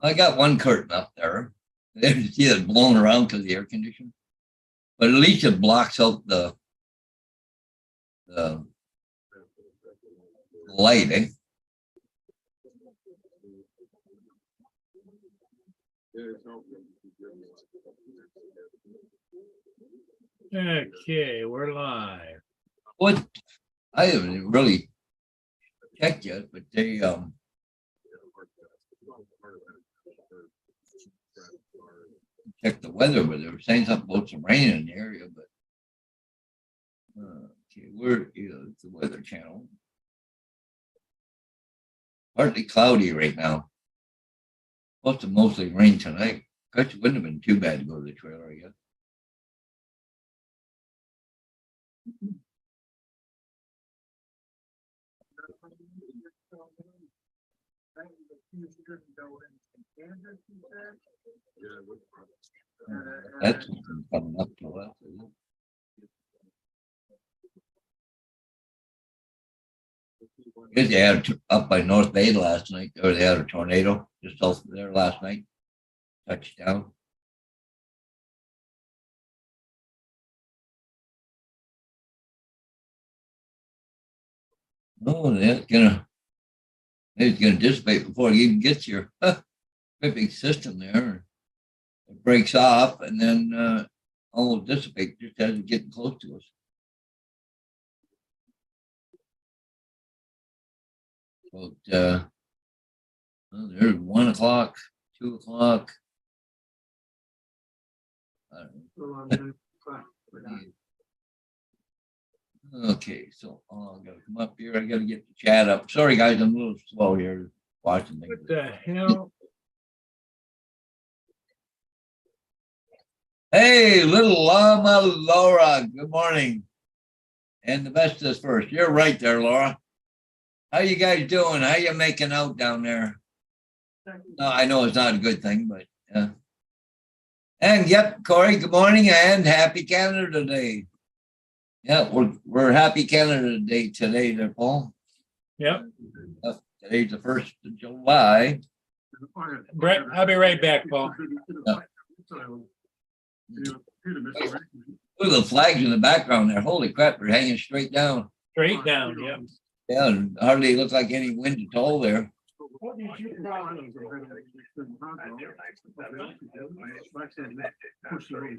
I got one curtain up there. You see it blowing around because of the air conditioner, but at least it blocks out the light. Eh? Okay, we're live. What I haven't really checked yet, but they check the weather, but they were saying something about some rain in the area. But okay, where is the weather channel? Partly cloudy right now. Supposed to mostly rain tonight. It wouldn't have been too bad to go to the trailer, I guess. That's coming up to us. They had up by North Bay last night, or they had a tornado just south of there last night. Touchdown. No, it's gonna dissipate before it even gets here. Great big system there. It breaks off and then all will dissipate just as it's getting close to us. But well, there's 1 o'clock, 2 o'clock. Okay, so I gotta come up here. I gotta get the chat up. Sorry, guys, I'm a little slow here watching things. What the hell? Hey, little Llama Laura, good morning. And the best is first. You're right there, Laura. How you guys doing? How you making out down there? No, I know it's not a good thing, but yeah. And yep, Corey, good morning and happy Canada Day. Yeah, we're happy Canada Day today, there, Paul. Yep. Today's the 1st of July. Brett, I'll be right back, Paul. Yeah. Look at the flags in the background there. Holy crap, they're hanging straight down. Straight down, yep. Yeah, and hardly looks like any wind at all there.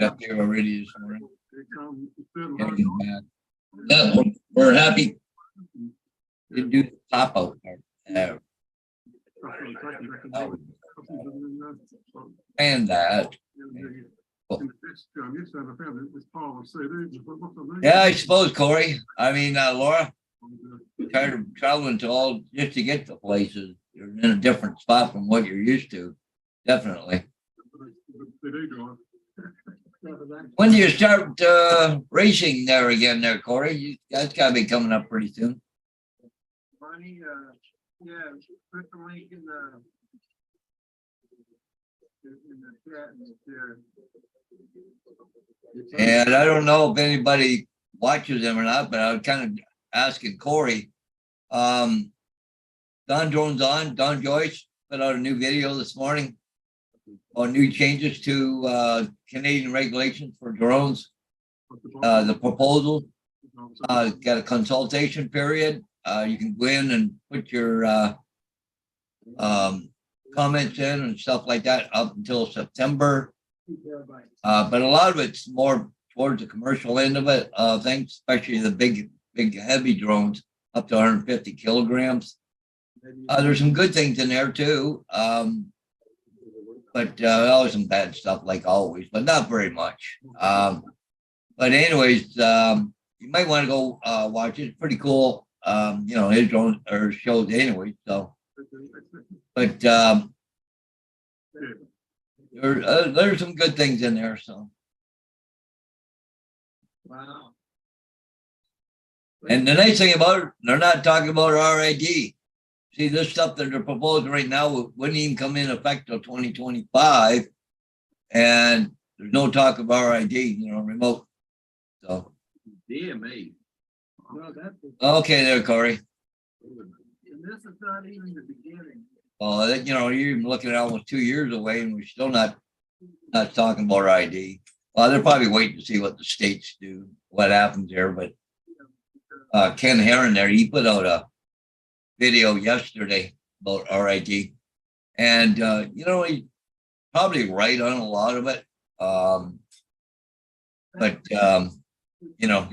Up here already this morning. Yeah, we're happy to do the pop out there. And that. Yeah, I suppose, Corey. I mean, Laura, tired of traveling to all just to get to places. You're in a different spot from what you're used to. Definitely. When do you start racing there again there, Corey? That's got to be coming up pretty soon. Yeah, put the link in the chat there. And I don't know if anybody watches them or not, but I was kind of asking Corey. Don Jones on, Don Joyce put out a new video this morning on new changes to Canadian regulations for drones. The proposal got a consultation period. You can go in and put your comments in and stuff like that up until September. But a lot of it's more towards the commercial end of it. Things, especially the big heavy drones up to 150 kilograms. There's some good things in there too. But always some bad stuff like always, but not very much. But anyways, you might want to go watch it. It's pretty cool. You know, his drone or shows anyway. So, but there's some good things in there. So, Wow. and the nice thing about it, they're not talking about RID. See, this stuff that they're proposing right now wouldn't even come in effect till 2025, and there's no talk of RID. You know, remote. So, DMA. okay, there, Corey. And this is not even the beginning. You know, you're even looking at almost 2 years away and we're still not talking about ID. They're probably waiting to see what the states do, what happens there, but Ken Herron there, he put out a video yesterday about RID. And, you know, he's probably right on a lot of it. You know,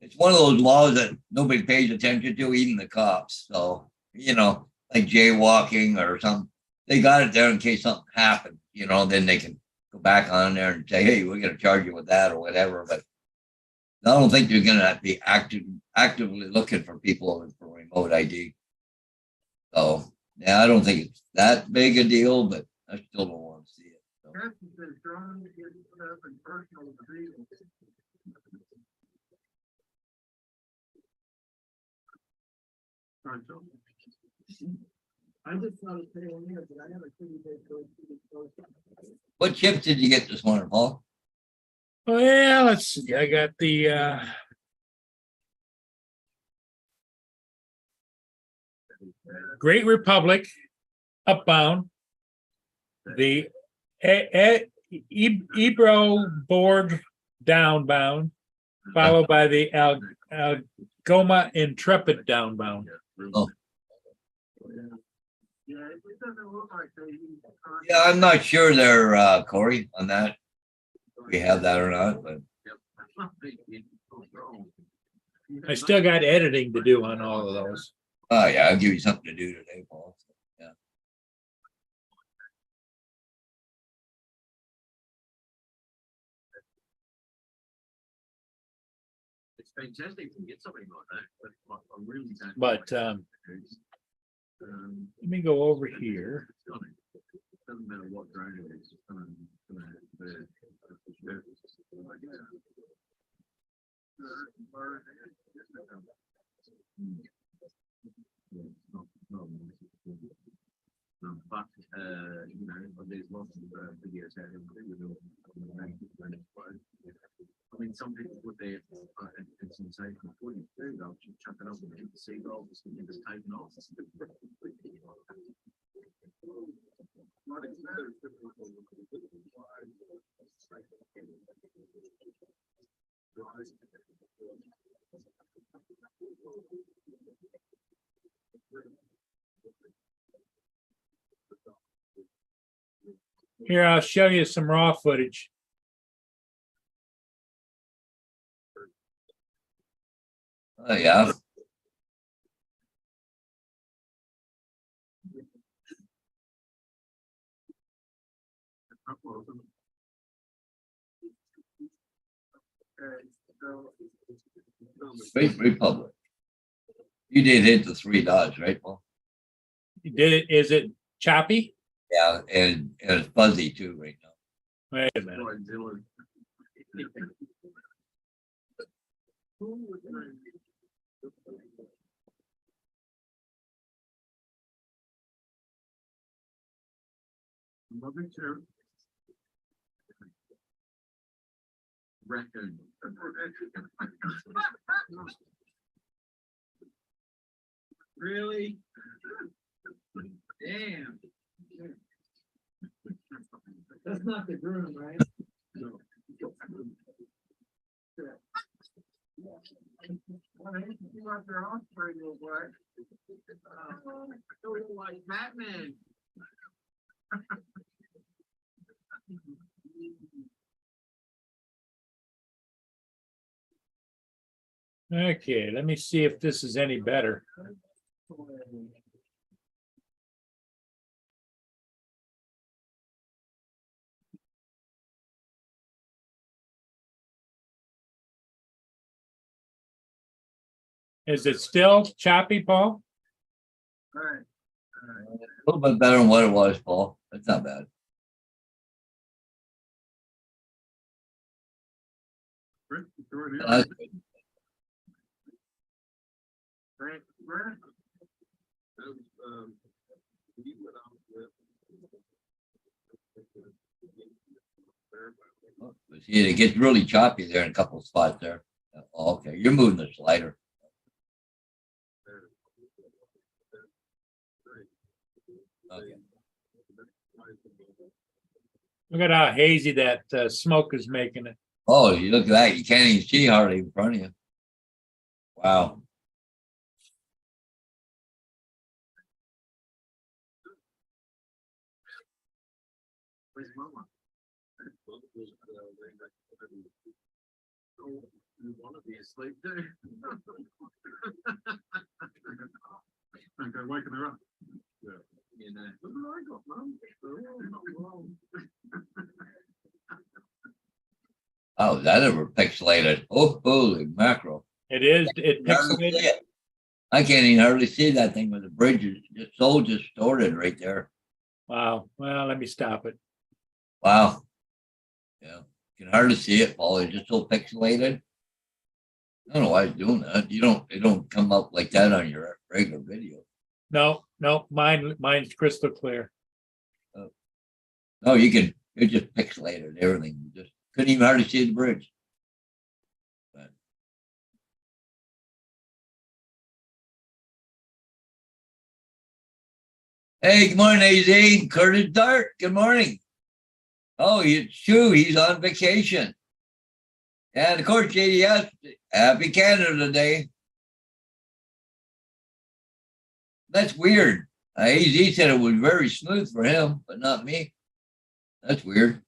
it's one of those laws that nobody pays attention to, even the cops. So, you know, like jaywalking or something, they got it there in case something happened, you know, then they can go back on there and say, hey, we're going to charge you with that or whatever. But I don't think they're going to be actively looking for people for remote ID. So, yeah, I don't think it's that big a deal, but I still don't want to see it. So. That's been drawn to get put up in personal agreement. I just saw the tail here, but I have a pretty big go. What chips did you get this morning, Paul? Well, let's see. I got the Great Republic Upbound, the Ebro Borg Downbound, followed by the Algoma Intrepid Downbound. Oh. Yeah, it doesn't look like they. Yeah, I'm not sure there, Corey, on that. If we have that or not, but I still got editing to do on all of those. oh yeah, I'll give you something to do today, Paul. Yeah. It's fantastic to get something like that, but I really don't. But let me go over here. Doesn't matter what drone it is. But you know, there's lots of videos out there. I mean, some people put their it's sensational footage too. They'll just chuck it up and hit the seagulls and just taken off. Here, I'll show you some raw footage. Oh yeah. Great Republic. You did hit the 3 dots, right, Paul? Is it choppy? Yeah, and it's fuzzy too right now. Wait a minute. Raccoon. Really? Damn. That's not the groom, right? No. Well, they see what their offspring look like. So it's like Batman. Okay, let me see if this is any better. Is it still choppy, Paul? All right. A little bit better than what it was, Paul. That's not bad. That's good. Brent, See, it gets really choppy there in a couple of spots there. Oh, okay, you're moving the slider. Okay. Look at how hazy that smoke is making it. Oh, you look at that, you can't even see hardly in front of you. Wow. Where's mama? Oh, you wanna be asleep too? Okay, waking her up. You know. Look what I got, mum. Oh, Oh, is that ever pixelated? Oh, holy mackerel. It is, it Hardly see pixelated. it. I can't even hardly see that thing with the bridge is just so distorted right there. Wow. Well, let me stop it. Wow. Yeah, you can hardly see it, Paul. It's just so pixelated. I don't know why it's doing that. It don't come up like that on your regular video. No, mine's crystal clear. No, it just pixelated everything. You just couldn't even hardly see the bridge. But hey, good morning, AZ. Curtis Dart. Good morning. Oh, it's true. He's on vacation. And of course, JDS, happy Canada Day. That's weird. AZ said it was very smooth for him, but not me. That's weird.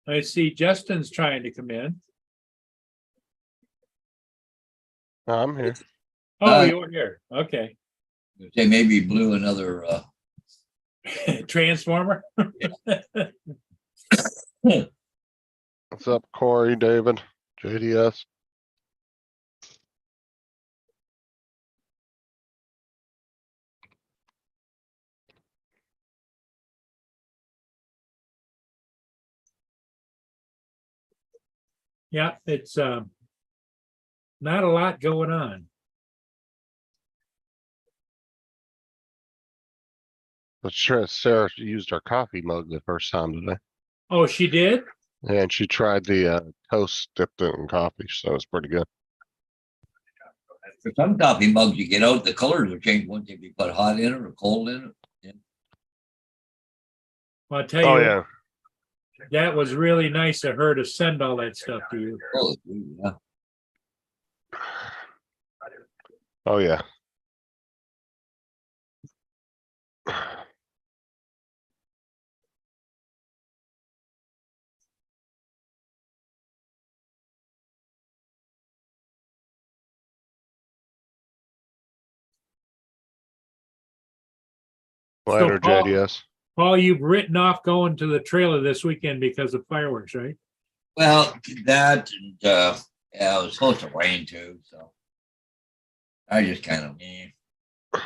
I see Justin's trying to come in. I'm here. Oh, Uh, you're here. Okay. Say maybe he blew another. Transformer. What's up, Corey, David, JDS? Yeah, it's not a lot going on. But sure, Sarah used her coffee mug the first time today. Oh, she did? And she tried the toast, dipped it in coffee, so it's pretty good. For some coffee mugs you get out, the colors will change once if you put hot in it or cold in it. Well, I'll tell Oh, you, yeah. that was really nice of her to send all that stuff to you. Oh, yeah. Oh, yeah. Later, Paul, JDS. Paul, you've written off going to the trailer this weekend because of fireworks, right? Well, that and yeah, it was supposed to rain too, so I just kind of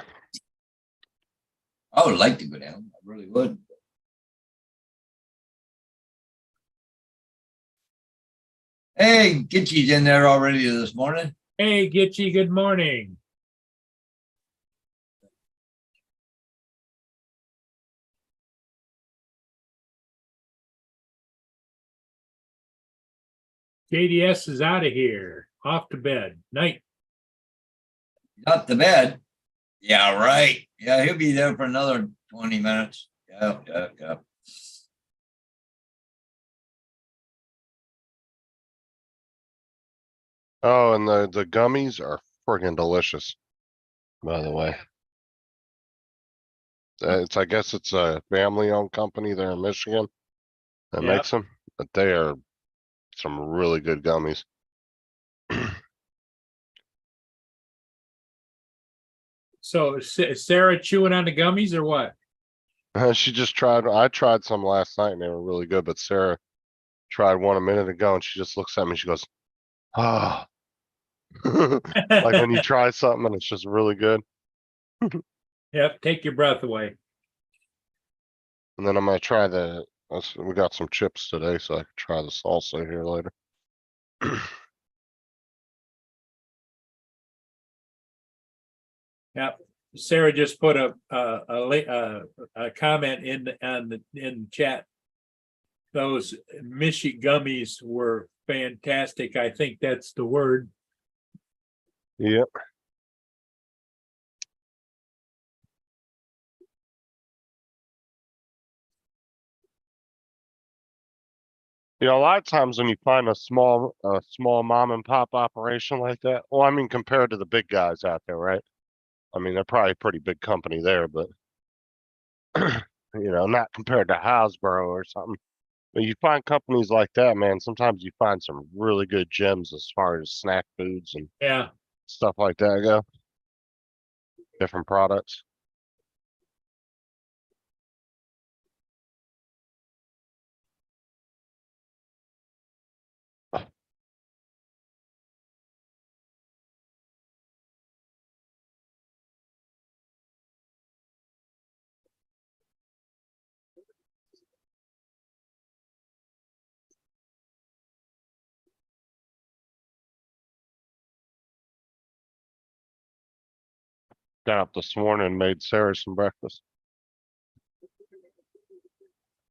I would like to go down. I really would. Hey, Gitchy's in there already this morning. Hey, Gitchy, good morning. JDS is out of here, off to bed. Night. Up to bed. Yeah, right. Yeah, he'll be there for another 20 minutes. Yeah. Oh, and the gummies are friggin' delicious, by the way. I guess it's a family-owned company there in Michigan that Yep. makes them, but they are some really good gummies. So is Sarah chewing on the gummies or what? She just tried, I tried some last night and they were really good, but Sarah tried one a minute ago and she just looks at me, she goes, ah. Like when you try something and it's just really good. Yep, take your breath away. And then I'm gonna try we got some chips today, so I can try the salsa here later. Yep. Sarah just put a comment in the chat. those Michi gummies were fantastic. I think that's the word. Yep. You know, a lot of times when you find a small mom and pop operation like that, well, I mean, compared to the big guys out there, right? I mean, they're probably a pretty big company there, but you know, not compared to Hasbro or something. But you find companies like that, man, sometimes you find some really good gems as far as snack foods and Yeah. stuff like that go. Different products. Got up this morning and made Sarah some breakfast.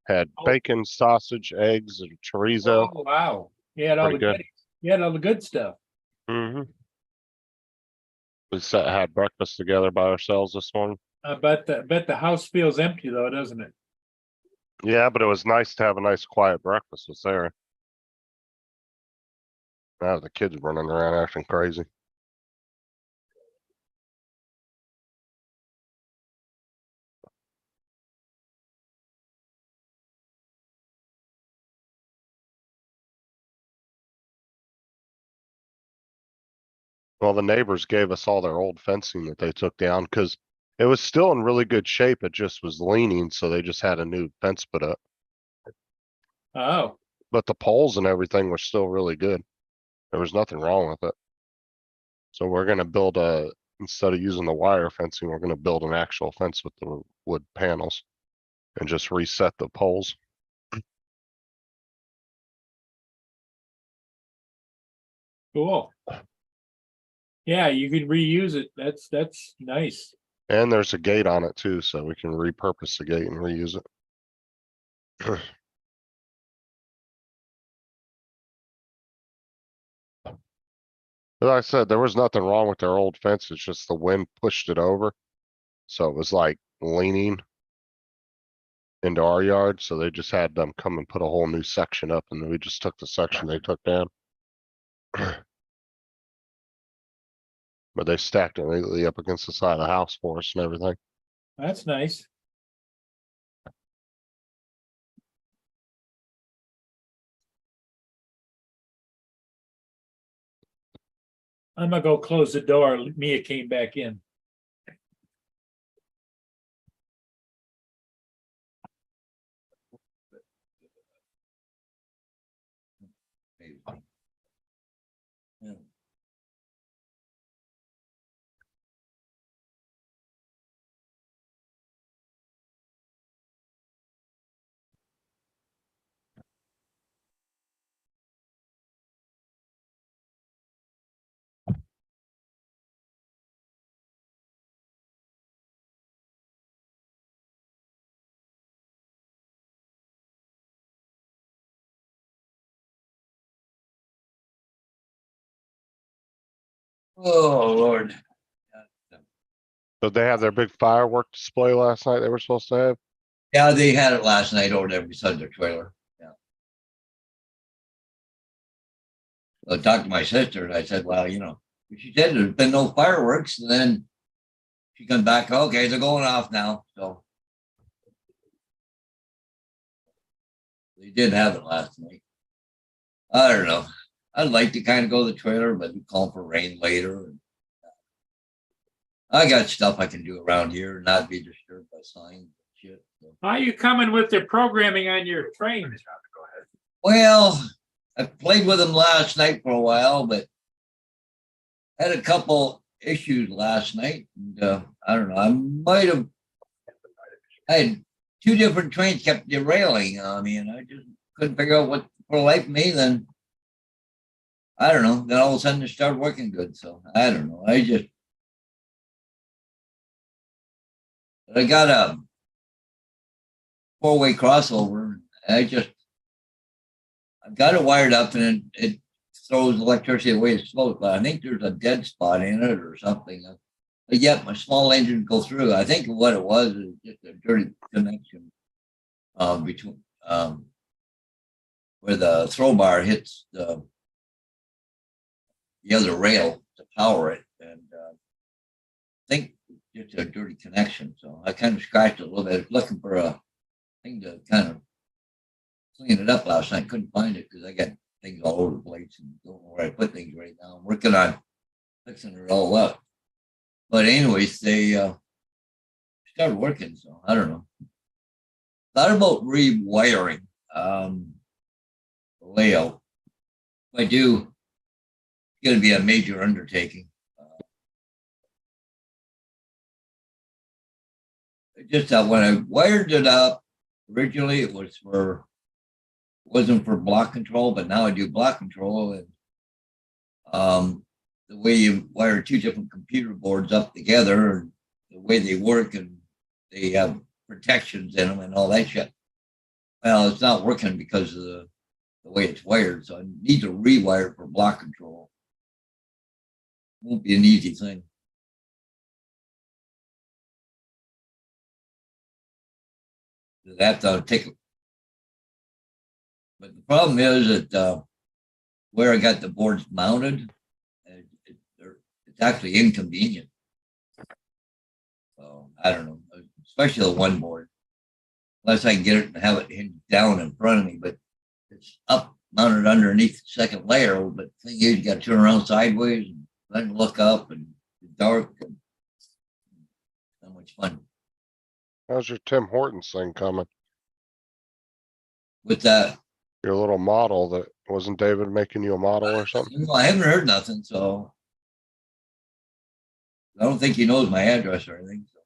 Had Oh. bacon, sausage, eggs, and chorizo. Oh, wow. You had all the Pretty good. goodies. You had all the good stuff. Mm-hmm. We had breakfast together by ourselves this morning. I bet the house feels empty though, doesn't it? Yeah, but it was nice to have a nice quiet breakfast with Sarah. Now the kids running around acting crazy. Well, the neighbors gave us all their old fencing that they took down because it was still in really good shape. It just was leaning, so they just had a new fence put up. Oh, But the poles and everything were still really good. There was nothing wrong with it. So we're gonna build instead of using the wire fencing, we're gonna build an actual fence with the wood panels and just reset the poles. cool. Yeah, you can reuse it. That's nice. And there's a gate on it too, so we can repurpose the gate and reuse it. As I said, there was nothing wrong with their old fence. It's just the wind pushed it over. So it was like leaning into our yard. So they just had them come and put a whole new section up and we just took the section they took down. But they stacked it neatly up against the side of the house for us and everything. That's nice. I'm gonna go close the door. Mia came back in. Maybe. Yeah. Oh, Lord. So they had their big firework display last night they were supposed to have. Yeah, they had it last night over there beside their trailer. Yeah. I talked to my sister and I said, well, you know, she said there's been no fireworks. And then she comes back, okay, they're going off now. So they did have it last night. I don't know. I'd like to kind of go to the trailer, but we call for rain later. I got stuff I can do around here and not be disturbed by signs and shit. So. How are you coming with the programming on your train? Well, I played with them last night for a while, but had a couple issues last night. And, I don't know. I had two different trains kept derailing on me, and I just couldn't figure out what for the life of me. Then I don't know. Then all of a sudden it started working good. So I don't know. I got a four-way crossover. I just I've got it wired up and it throws electricity away it's supposed, but I think there's a dead spot in it or something. But yet my small engine go through. I think what it was is just a dirty connection between where the throw bar hits the other rail to power it, and I think it's a dirty connection. So I kind of scratched it a little bit, looking for a thing to kind of clean it up last night. Couldn't find it because I got things all over the place and don't know where I put things right now. I'm working on fixing it all up. But anyways, they started working, so I don't know. Thought about rewiring the layout. If I do, it's going to be a major undertaking. Just that when I wired it up, originally it wasn't for block control, but now I do block control, and the way you wire two different computer boards up together and the way they work, and they have protections in them and all that shit. Well, it's not working because of the way it's wired, so I need to rewire it for block control. Won't be an easy thing. That take. But the problem is that where I got the boards mounted, it's actually inconvenient. So I don't know, especially the one board, unless I can get it and have it hinged down in front of me. But it's up mounted underneath the second layer. But the thing is, you got to turn around sideways and then look up, and it's dark. And not much fun. How's your Tim Hortons thing coming? With that, Your little model that, wasn't David making you a model or something? I haven't heard nothing, so I don't think he knows my address or anything. So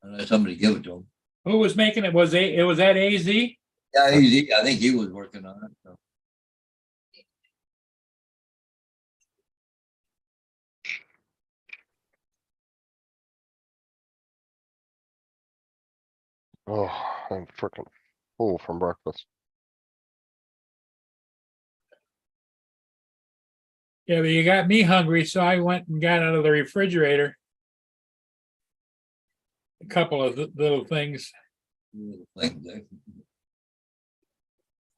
unless somebody give it to him. Who was making it? It was that AZ? Yeah, I think he was working on it. So. Oh, I'm freaking full from breakfast. Yeah, but you got me hungry, so I went and got out of the refrigerator a couple of little things.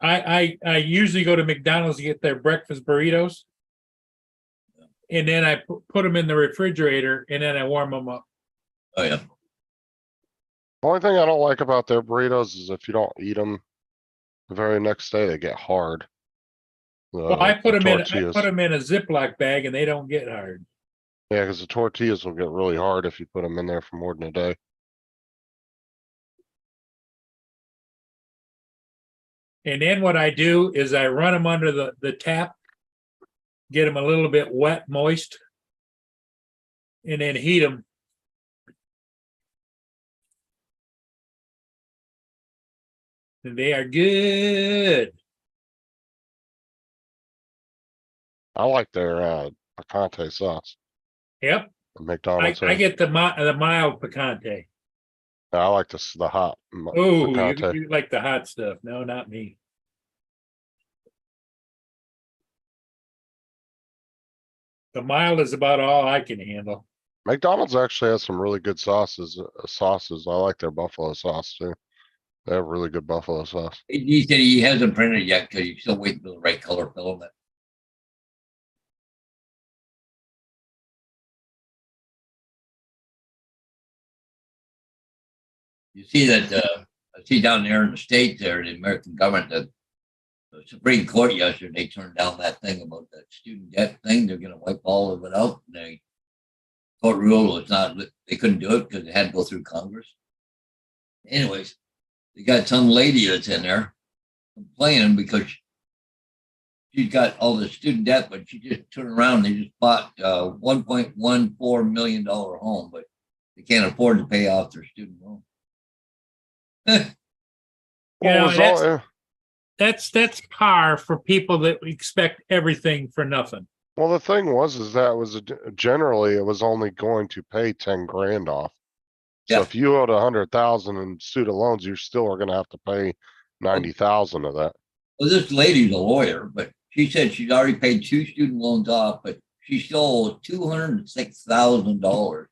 I usually go to McDonald's to get their breakfast burritos. And then I put them in the refrigerator and then I warm them up. Oh yeah. Only thing I don't like about their burritos is if you don't eat them the very next day, they get hard. Well, I put them tortillas. in a Ziploc bag and they don't get hard. Yeah, because the tortillas will get really hard if you put them in there for more than a day. And then what I do is I run them under the tap, get them a little bit wet, moist, and then heat them. And they are good. I like their picante sauce. Yep, The McDonald's. I get the mild picante. I like the hot Oh, picante. you like the hot stuff. No, not me. The mild is about all I can handle. McDonald's actually has some really good sauces. I like their buffalo sauce too. They have really good buffalo sauce. He said he hasn't printed yet because he's still waiting for the right color filament. You see that, I see down there in the States there, the American government, the Supreme Court yesterday turned down that thing about that student debt thing. They're going to wipe all of it out. And they court rule it's not, they couldn't do it because it had to go through Congress. Anyways, they got some lady that's in there complaining because she's got all the student debt, but she just turned around and they just bought a $1.14 million home, but they can't afford to pay off their student loan. That's par for people that expect everything for nothing. Well, the thing was, is that generally it was only going to pay 10 grand off. So Yeah. if you owed 100,000 in student loans, you still are going to have to pay 90,000 of that. Well, this lady's a lawyer, but she said she's already paid 2 student loans off, but she still owes $206,000.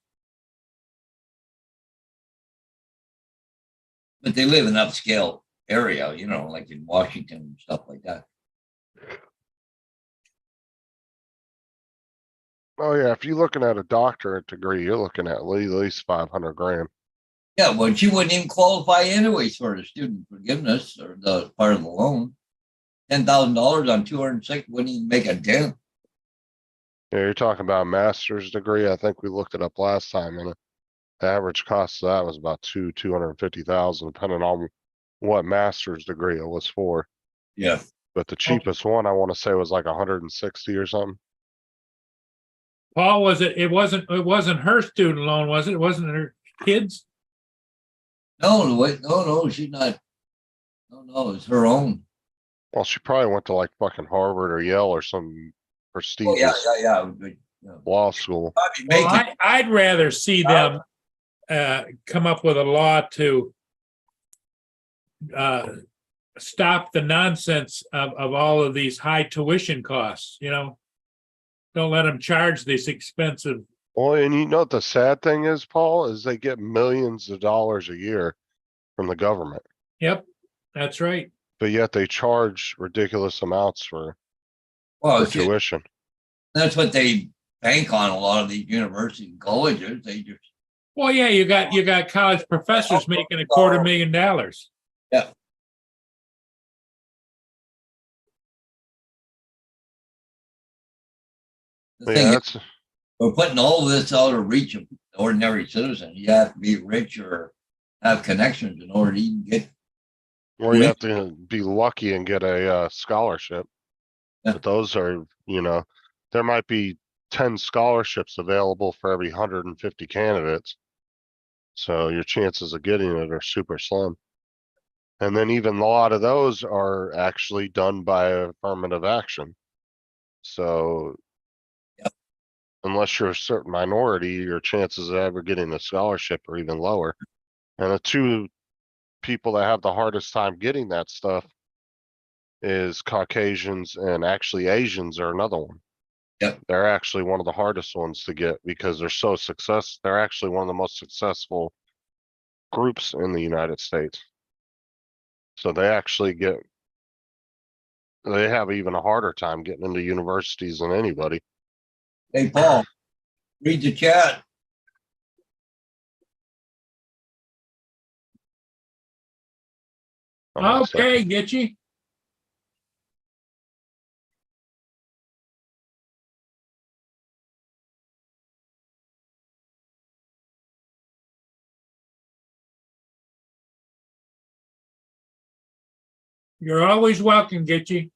But they live in upscale area, you know, like in Washington and stuff like that. Oh yeah, if you're looking at a doctorate degree, you're looking at least 500 grand. Yeah, well, she wouldn't even qualify anyways for the student forgiveness or the part of the loan. $10,000 on 206 wouldn't even make a dent. Yeah, you're talking about a master's degree. I think we looked it up last time, and the average cost of that was about 250,000, depending on what master's degree it was for. Yeah. But the cheapest one, I want to say, was like 160 or something. Paul, it wasn't her student loan, was it? It wasn't her kids? No, wait, no, she's not. No, it's her own. Well, she probably went to like fucking Harvard or Yale or some Oh, prestigious yeah. But, yeah. law school. Probably Well, making, I'd rather see them come up with a law to stop the nonsense of all of these high tuition costs, you know? Don't let them charge this expensive. Well, and you know what the sad thing is, Paul, is they get millions of dollars a year from the government, Yep, that's right. but yet they charge ridiculous amounts for well, see, tuition. that's what they bank on a lot of these universities and colleges. They just, Well, yeah, you got college professors making $250,000. yeah. The thing Yeah, is, that's we're putting all of this out of reach of ordinary citizens. You have to be rich or have connections in order to even get. where you have to be lucky and get a scholarship. Yeah. But those are, there might be 10 scholarships available for every 150 candidates. So your chances of getting it are super slim. And then even a lot of those are actually done by affirmative action. So unless you're a certain minority, your chances of ever getting a scholarship are even lower. And the two people that have the hardest time getting that stuff is Caucasians, and actually Asians are another one. Yep. They're actually one of the hardest ones to get because they're actually one of the most successful groups in the United States. So they have even a harder time getting into universities than anybody. Hey, Paul, read the chat. Okay, get you. You're always welcome, Gitchy.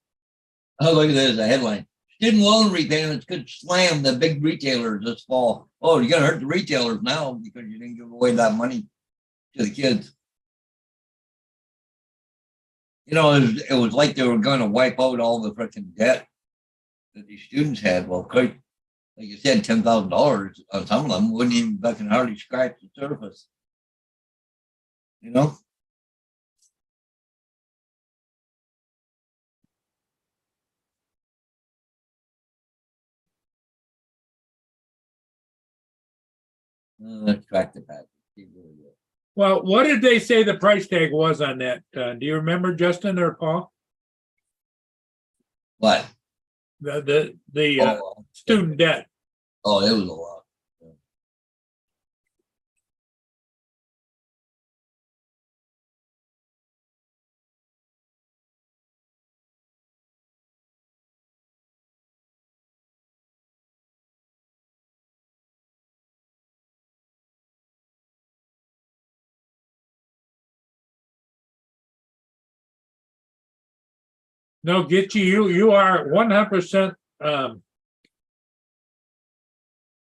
Oh, look at this, a headline. Student loan repayments could slam the big retailers this fall. Oh, you're gonna hurt the retailers now because you didn't give away that money to the kids. You know, it was like they were gonna wipe out all the freaking debt that these students had. Well, quite, like you said, $10,000 on some of them wouldn't even fucking hardly scratch the surface. You know? Let's track the package. Well, what did they say the price tag was on that? Do you remember, Justin or Paul? What? The Oh, student debt. oh, it was a lot. No, Gitchy, you are 100%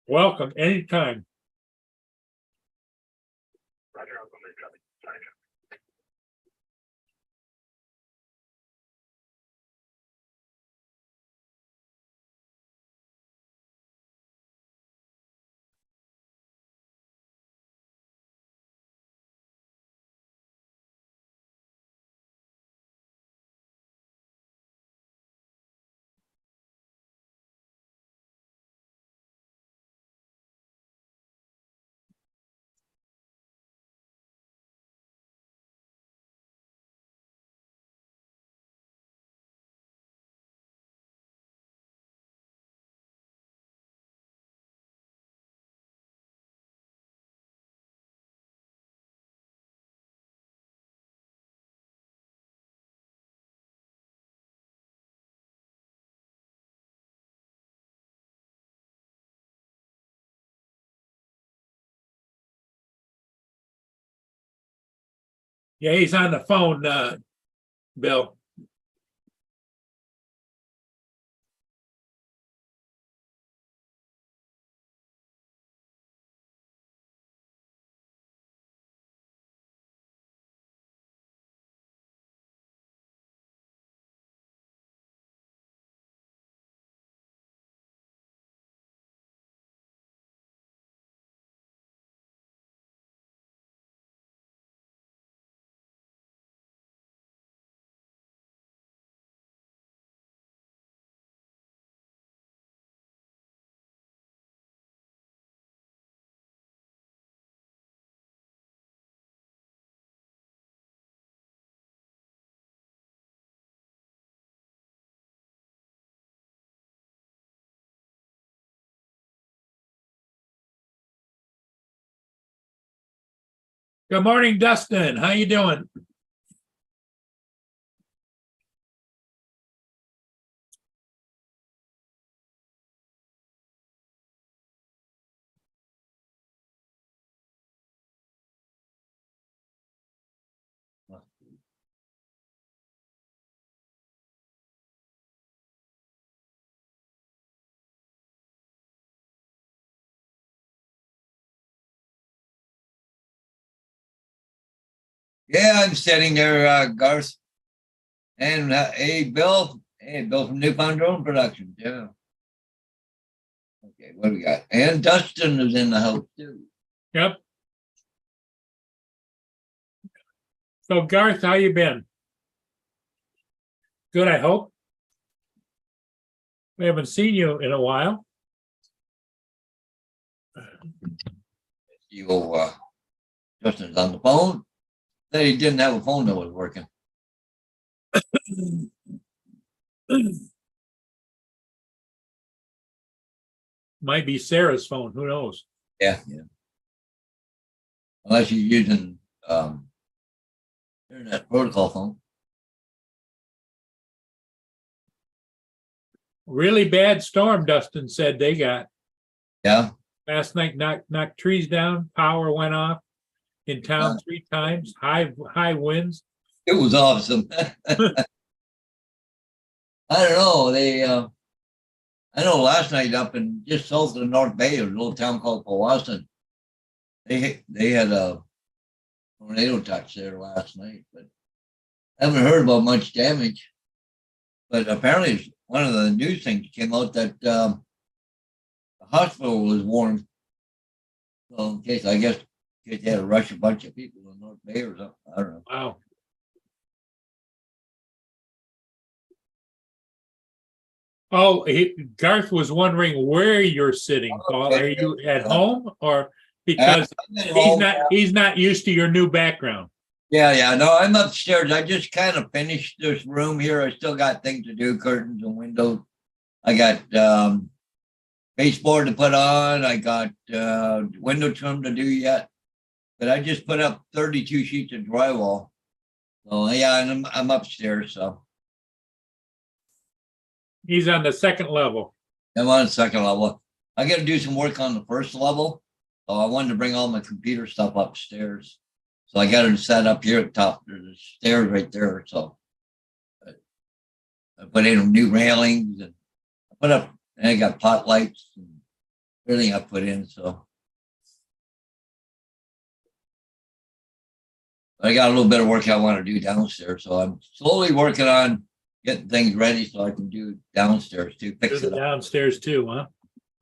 welcome anytime. Yeah, he's on the phone, Bill. Good morning, Dustin. How you doing? Yeah, I'm sitting there, Garth. And hey, Bill. Hey, Bill from Newfound Drone Productions. Yeah. Okay, what do we got? And Dustin is in the house too. Yep. So Garth, how you been? Good, I hope. We haven't seen you in a while. You, Dustin's on the phone. Said he didn't have a phone that was working. Might be Sarah's phone, who knows? Yeah, yeah. Unless you're using internet protocol phone. Really bad storm, Dustin said they got. Yeah. Last night knocked trees down, power went off in town 3 times, high winds. It was awesome. I don't know. I know last night up in just south of the North Bay, there's a little town called Powassan. They had a tornado touch there last night, but I haven't heard about much damage. But apparently, one of the news things came out that the hospital was warned. So in case, I guess, in case they had to rush a bunch of people in North Bay or something. I don't know. Wow. Oh, Garth was wondering where you're sitting, Paul. Are you at home or because he's not used to your new background? Yeah. No, I'm upstairs. I just kind of finished this room here. I still got things to do, curtains and windows. I got baseboard to put on. I got window trim to do yet. But I just put up 32 sheets of drywall. So yeah, and I'm upstairs. So He's on the second level. I'm on the second level. I got to do some work on the first level. So I wanted to bring all my computer stuff upstairs. So I got it set up here at the top. There's a stairs right there. So I put in new railings and I put up, and I got pot lights and everything I put in. So I got a little bit of work I want to do downstairs. So I'm slowly working on getting things ready so I can do downstairs too. Fix Do it the up. downstairs too, huh?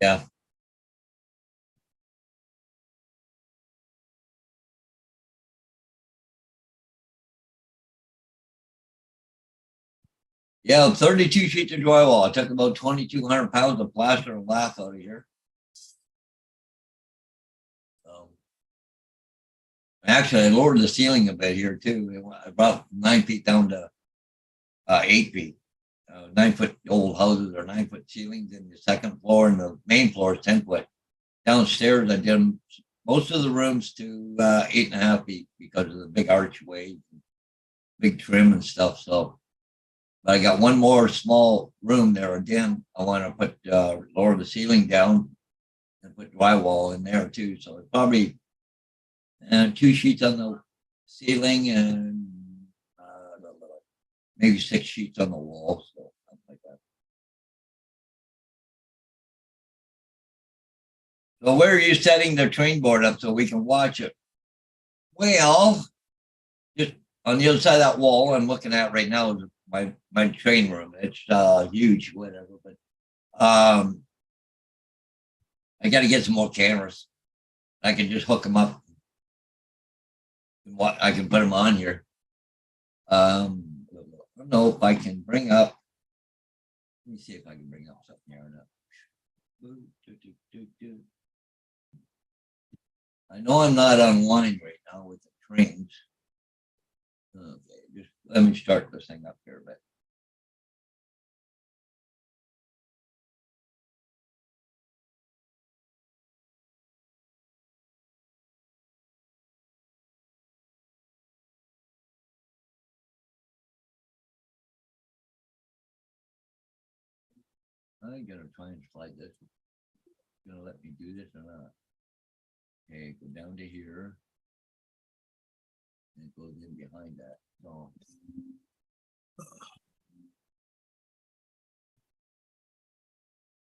Yeah. Yeah, 32 sheets of drywall. I took about 2,200 pounds of plaster and lath out of here. Actually, I lowered the ceiling a bit here too. I brought 9 feet down to 8 feet. 9-foot old houses are 9-foot ceilings in the second floor, and the main floor is 10 foot. Downstairs, I did most of the rooms to 8.5 feet because of the big archway, big trim and stuff. So, but I got one more small room there. Again, I want to put lower the ceiling down and put drywall in there too. So it's probably 2 sheets on the ceiling and maybe 6 sheets on the wall, so something like that. So where are you setting the train board up so we can watch it? Well, just on the other side of that wall I'm looking at right now is my train room. It's huge, whatever, but I got to get some more cameras. I can just hook them up. What I can put them on here. I don't know if I can bring up. Let me see if I can bring up something here or not. I know I'm not online right now with the trains. Okay, just let me start this thing up here a bit. I'm gonna try and slide this. Gonna let me do this or not? Okay, go down to here. And it goes in behind that. So.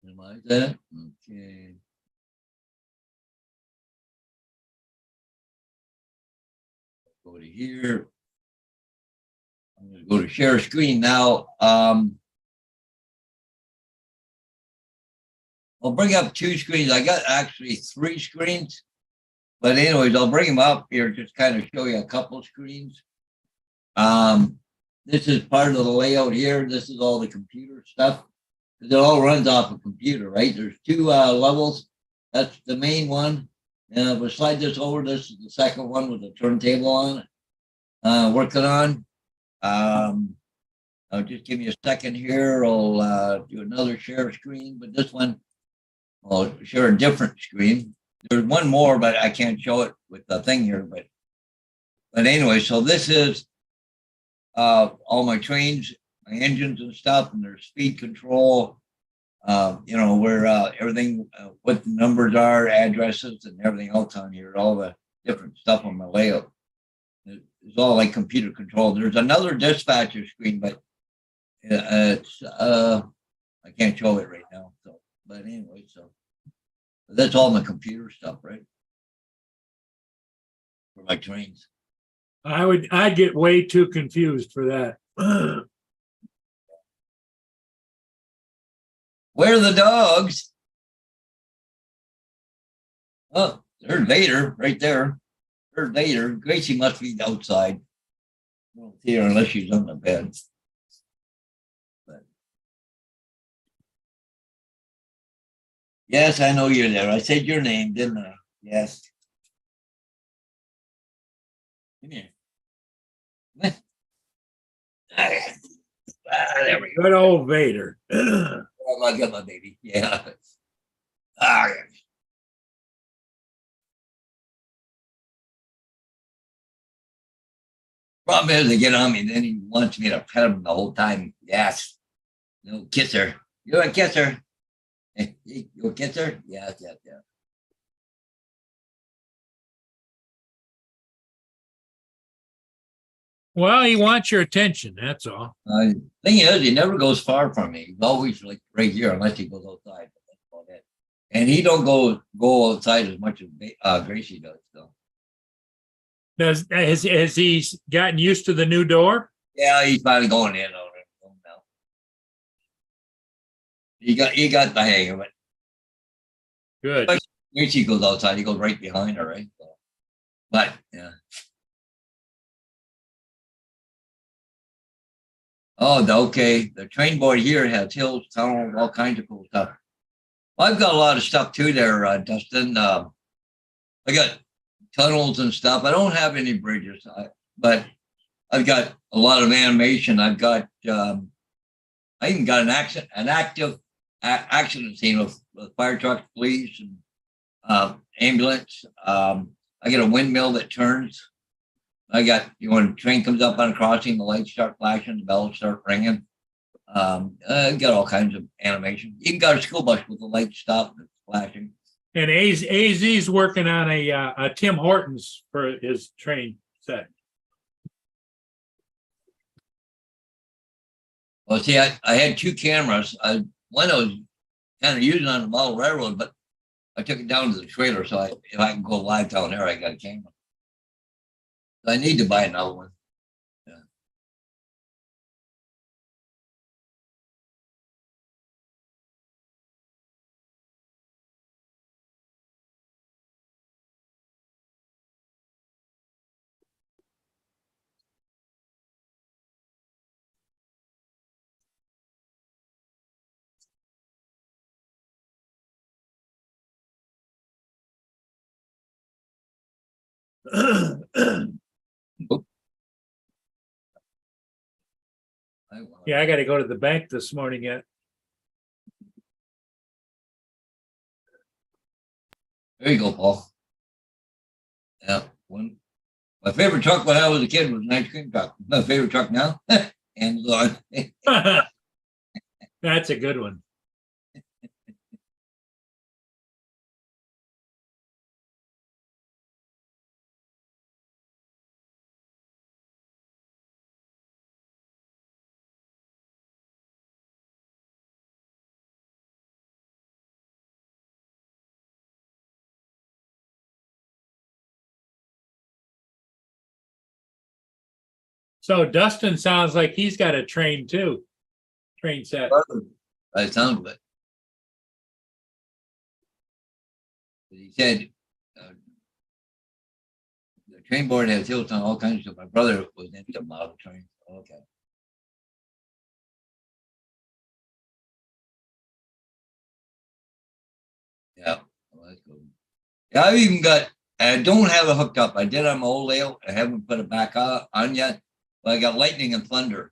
Minimize that. Okay. Go to here. I'm gonna go to share screen now. I'll bring up 2 screens. I got actually 3 screens, but anyways, I'll bring them up here, just kind of show you a couple of screens. This is part of the layout here. This is all the computer stuff. It all runs off a computer, right? There's 2 levels. That's the main one. And if we slide this over, this is the second one with the turntable on it. Working on. I'll just give me a second here. I'll do another share screen, but this one, I'll share a different screen. There's one more, but I can't show it with the thing here. But anyway, so this is all my trains, my engines and stuff, and their speed control. You know, where everything, what the numbers are, addresses, and everything else on here, all the different stuff on my layout. It's all like computer controlled. There's another dispatcher screen, but it's I can't show it right now. So, but anyway, so that's all my computer stuff, right? For my trains. I'd get way too confused for that. Where are the dogs? Oh, there's Vader right there. There's Vader. Gracie must be outside. I don't see her unless she's on the bed. But yes, I know you're there. I said your name, didn't I? Yes. Come here. Come here. There we go. Good old Vader. Oh, I got my baby. Yeah. Ah, yeah. Problem is, they get on me, then he wants me to pet him the whole time. Yes. No, kiss her. You want to kiss her? You want to kiss her? Yes, yes, yes. Well, he wants your attention, that's all. Thing is, he never goes far from me. He's always like right here, unless he goes outside. But that's about it. And he don't go outside as much as Gracie does. So Has he gotten used to the new door? yeah, he's finally going in on it now. He got the hang of it. Good. Gracie goes outside, he goes right behind her, right? So, but yeah. Oh, okay. The train board here has hills, tunnels, all kinds of cool stuff. I've got a lot of stuff too there, Dustin. I got tunnels and stuff. I don't have any bridges, but I've got a lot of animation. I've got, I even got an active accident scene with fire trucks, police, and ambulance. I got a windmill that turns. I got, when a train comes up on a crossing, the lights start flashing, the bells start ringing. I got all kinds of animation. Even got a school bus with the lights stop and flashing. And AZ's working on a Tim Hortons for his train set. Well, see, I had two cameras. One I was kind of using on the model railroad, but I took it down to the trailer. So if I can go live down there, I got a camera. So I need to buy another one. Yeah, I gotta go to the bank this morning yet. There you go, Paul. Yeah, my favorite truck when I was a kid was an ice cream truck. My favorite truck now, Amazon. That's a good one. So Dustin sounds like he's got a train too. Train set. By the sound of it. He said the train board has hills on all kinds of stuff. My brother was into model trains. Okay. Yeah, well, that's good. Yeah, I've even got. I don't have it hooked up. I did on my old layout. I haven't put it back on yet. But I got lightning and thunder.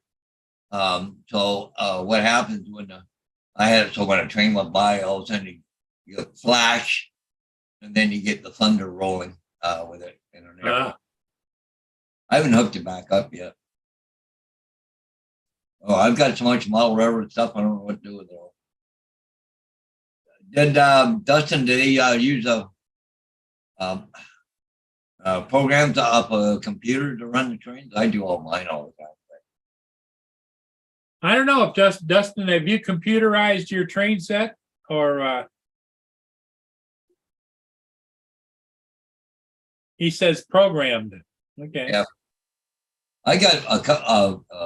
So what happens when I had it so when a train went by, all of a sudden you get flash, and then you get the thunder rolling with it. I haven't hooked it back up yet. Oh, I've got so much model railroad stuff. I don't know what to do with it all. Did Dustin? Did he use a program to up a computer to run the trains? I do all mine all the time. I don't know if Dustin, have you computerized your train set or he says programmed. Okay. Yeah. I got a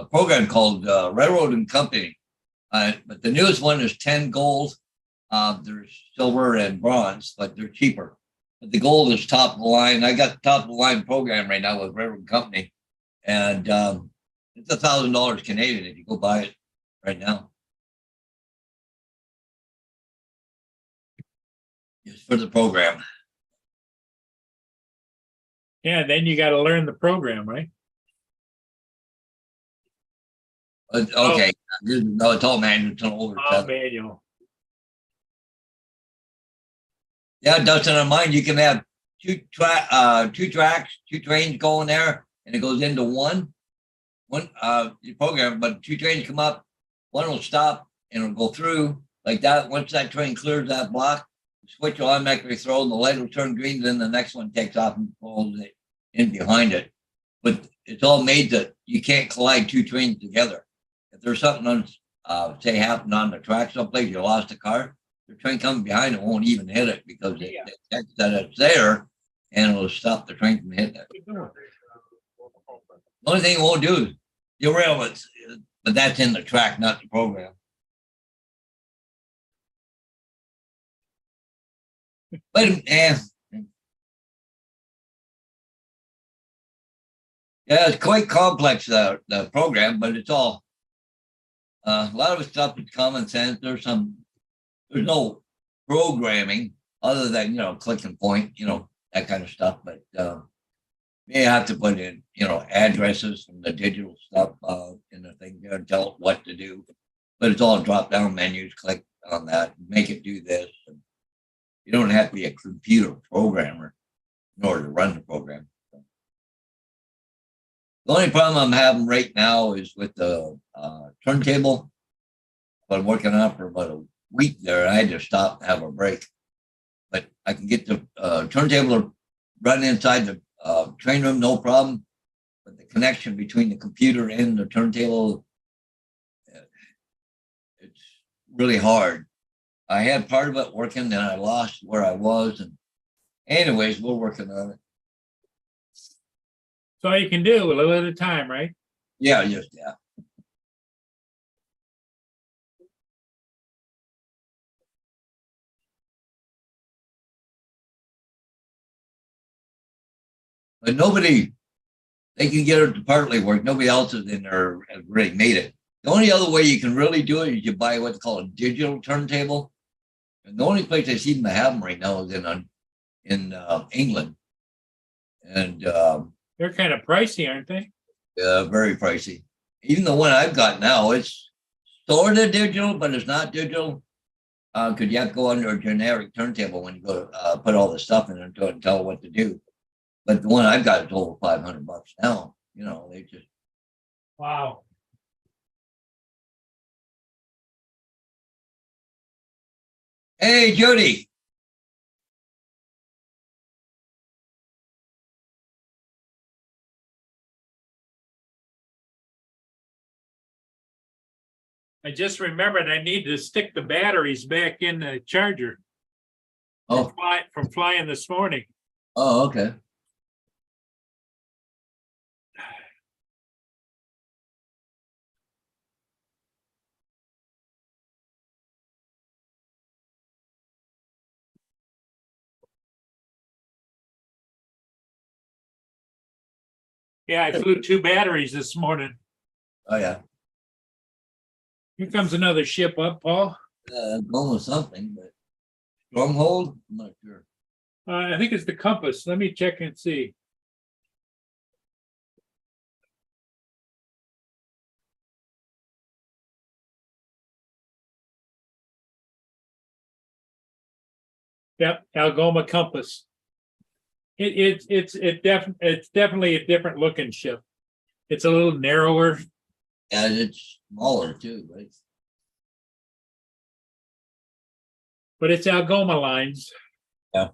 program called Railroad and Company, but the newest one is 10 gold. There's silver and bronze, but they're cheaper. But the gold is top of the line. I got the top of the line program right now with Railroad and Company, and it's $1,000 Canadian if you go buy it right now. Just for the program. Yeah, then you got to learn the program, right? Okay. No, it's all manual. It's an older stuff. Manual. Yeah, Dustin, on mine, you can have two tracks, two trains going there, and it goes into one program, but two trains come up, one will stop and it'll go through like that. Once that train clears that block, the switch will automatically throw and the light will turn green, then the next one takes off and pulls it in behind it. But it's all made that you can't collide two trains together. If there's something on, say, happened on the track someplace, you lost a car, the train coming behind it won't even hit it because it detects that it's there and it'll stop the train from hitting it. The only thing it won't do is derail it, but that's in the track, not the program. But yeah, it's quite complex, the program, but it's all a lot of the stuff is common sense. There's no programming other than click and point, that kind of stuff. But you have to put in addresses from the digital stuff in the thing there and tell it what to do. But it's all drop down menus. Click on that, make it do this. And you don't have to be a computer programmer in order to run the program. The only problem I'm having right now is with the turntable. I've been working on it for about a week there. I had to stop and have a break. But I can get the turntable to run inside the train room, no problem. But the connection between the computer and the turntable really hard. I had part of it working, then I lost where I was, and anyways, we're working on it. So all you can do, a little at a time, right? Yeah, yeah. But nobody, they can get it to partly work. Nobody else is in there has really made it. The only other way you can really do it is you buy what's called a digital turntable. And the only place I seem to have them right now is in England. And They're kind of pricey, aren't they? very pricey. Even the one I've got now, it's sort of digital, but it's not digital. Because you have to go under a generic turntable when you go to put all the stuff in it and tell it what to do. But the one I've got is over $500 now. You know, they just Wow. hey Jody. I just remembered I need to stick the batteries back in the charger Oh, from flying this morning. oh, okay. Yeah, I flew 2 batteries this morning. Oh yeah. Here comes another ship up, Paul. Going with something, but Stronghold, I'm not sure. I think it's the compass. Let me check and see. Yep, Algoma compass. It's definitely a different looking ship. It's a little narrower. And it's smaller too, right? But it's Algoma lines. Yeah.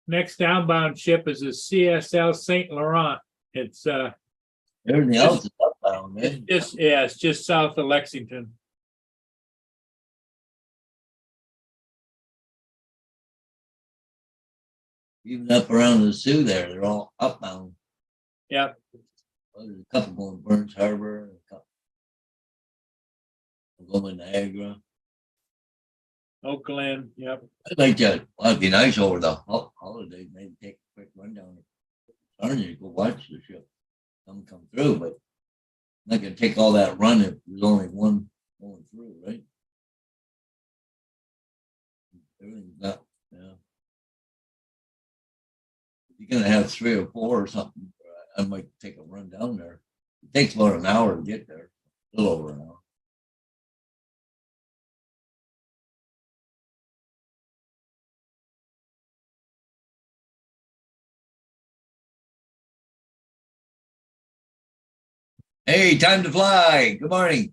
Next downbound ship is a CSL Saint Laurent. It's Everything else is upbound, man. it's just south of Lexington. Even up around the Sioux there, they're all upbound. Yep. Well, there's a couple going Burns Harbor, and a couple going Niagara. Oakland. Yep. I'd like to, well, it'd be nice over the holidays, maybe take a quick run down. Sarnia, go watch the ship. Some come through, but I'm not gonna take all that run if there's only one going through, right? Everything's not, yeah. You're gonna have 3 or 4 or something. I might take a run down there. It takes about an hour to get there, a little over an hour. Hey, time to fly. Good morning.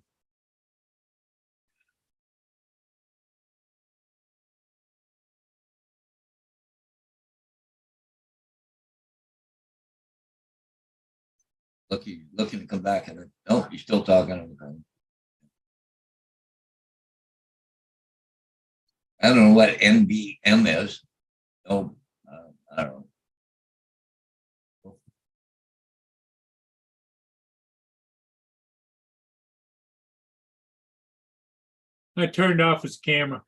Looking to come back at it. Oh, you're still talking on the phone. I don't know what NBM is. Oh, I don't know. I turned off his camera.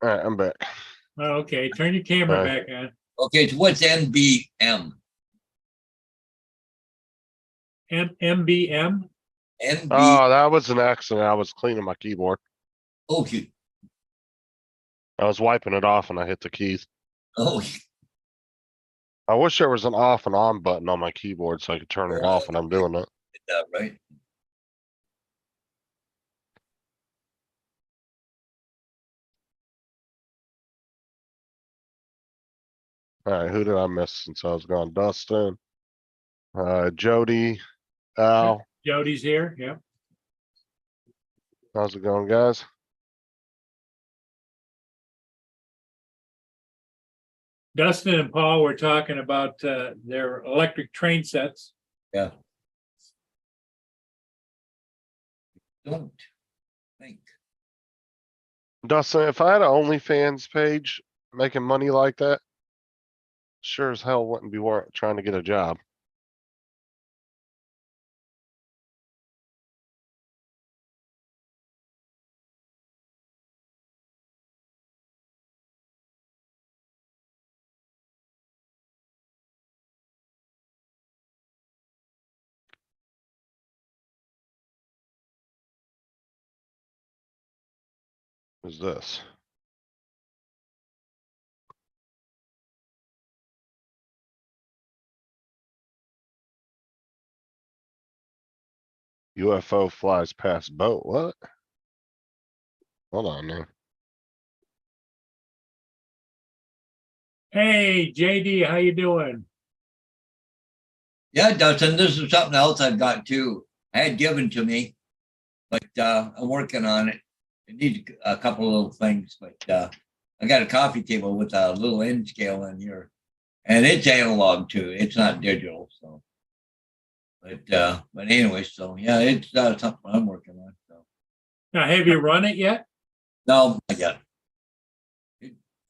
All right, I'm back. Oh, okay, turn your camera Hi. back on. Okay, so what's NBM? MBM. NB. Oh, that was an accident. I was cleaning my keyboard. Okay. I was wiping it off and I hit the keys. Oh, I wish there was an off and on button on my keyboard so I could turn it off when I'm doing it. right. All right, who did I miss since I was gone? Dustin. Jody, Al, Jody's here, yep. how's it going, guys? Dustin and Paul were talking about their electric train sets. Don't think. Dustin, if I had an OnlyFans page making money like that, sure as hell wouldn't be trying to get a job. Who's this? UFO flies past boat, what? Hold on now. Hey, JD, how you doing? Yeah, Dustin, this is something else I've got too. I had given to me, but I'm working on it. It needs a couple of little things, but I got a coffee table with a little end scale in here. And it's analog too. It's not digital, so. But anyway, so yeah, it's something I'm working on. So Now, have you run it yet? no, I got.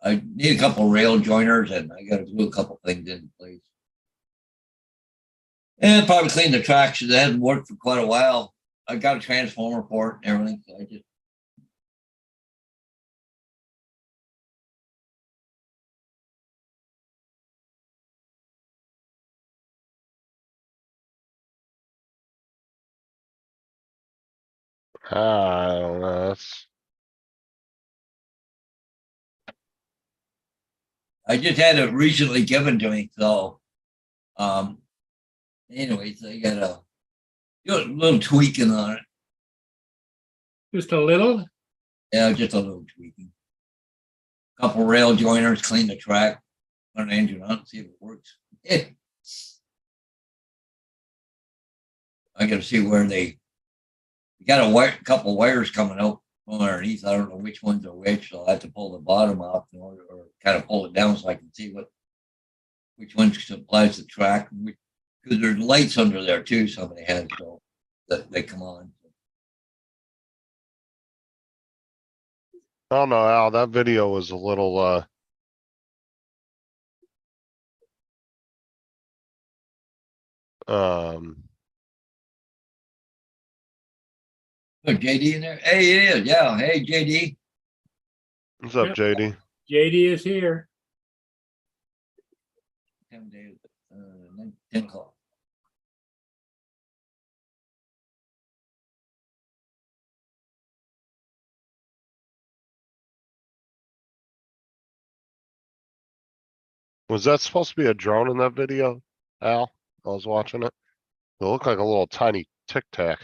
I need a couple rail joiners and I got to do a couple things in place. And probably clean the tracks. It hasn't worked for quite a while. I got a transformer for it and everything. So I just. I don't know, that's, I just had it recently given to me, so anyways, I got a little tweaking on it. Just a little? Yeah, just a little tweaking. Couple rail joiners, clean the track, run the engine on, see if it works. I gotta see where they got a couple wires coming out from underneath. I don't know which ones are which, so I have to pull the bottom off in order, or kind of pull it down so I can see which one supplies the track. Because there's lights under there too, somebody has, so that they come on. I don't know, Al, that video was a little, Oh, JD in there? Hey, it is. Yeah. Hey, JD. what's up, Yep. JD? JD is here. 10 o'clock. Was that supposed to be a drone in that video, Al? I was watching it. It looked like a little tiny tic tac.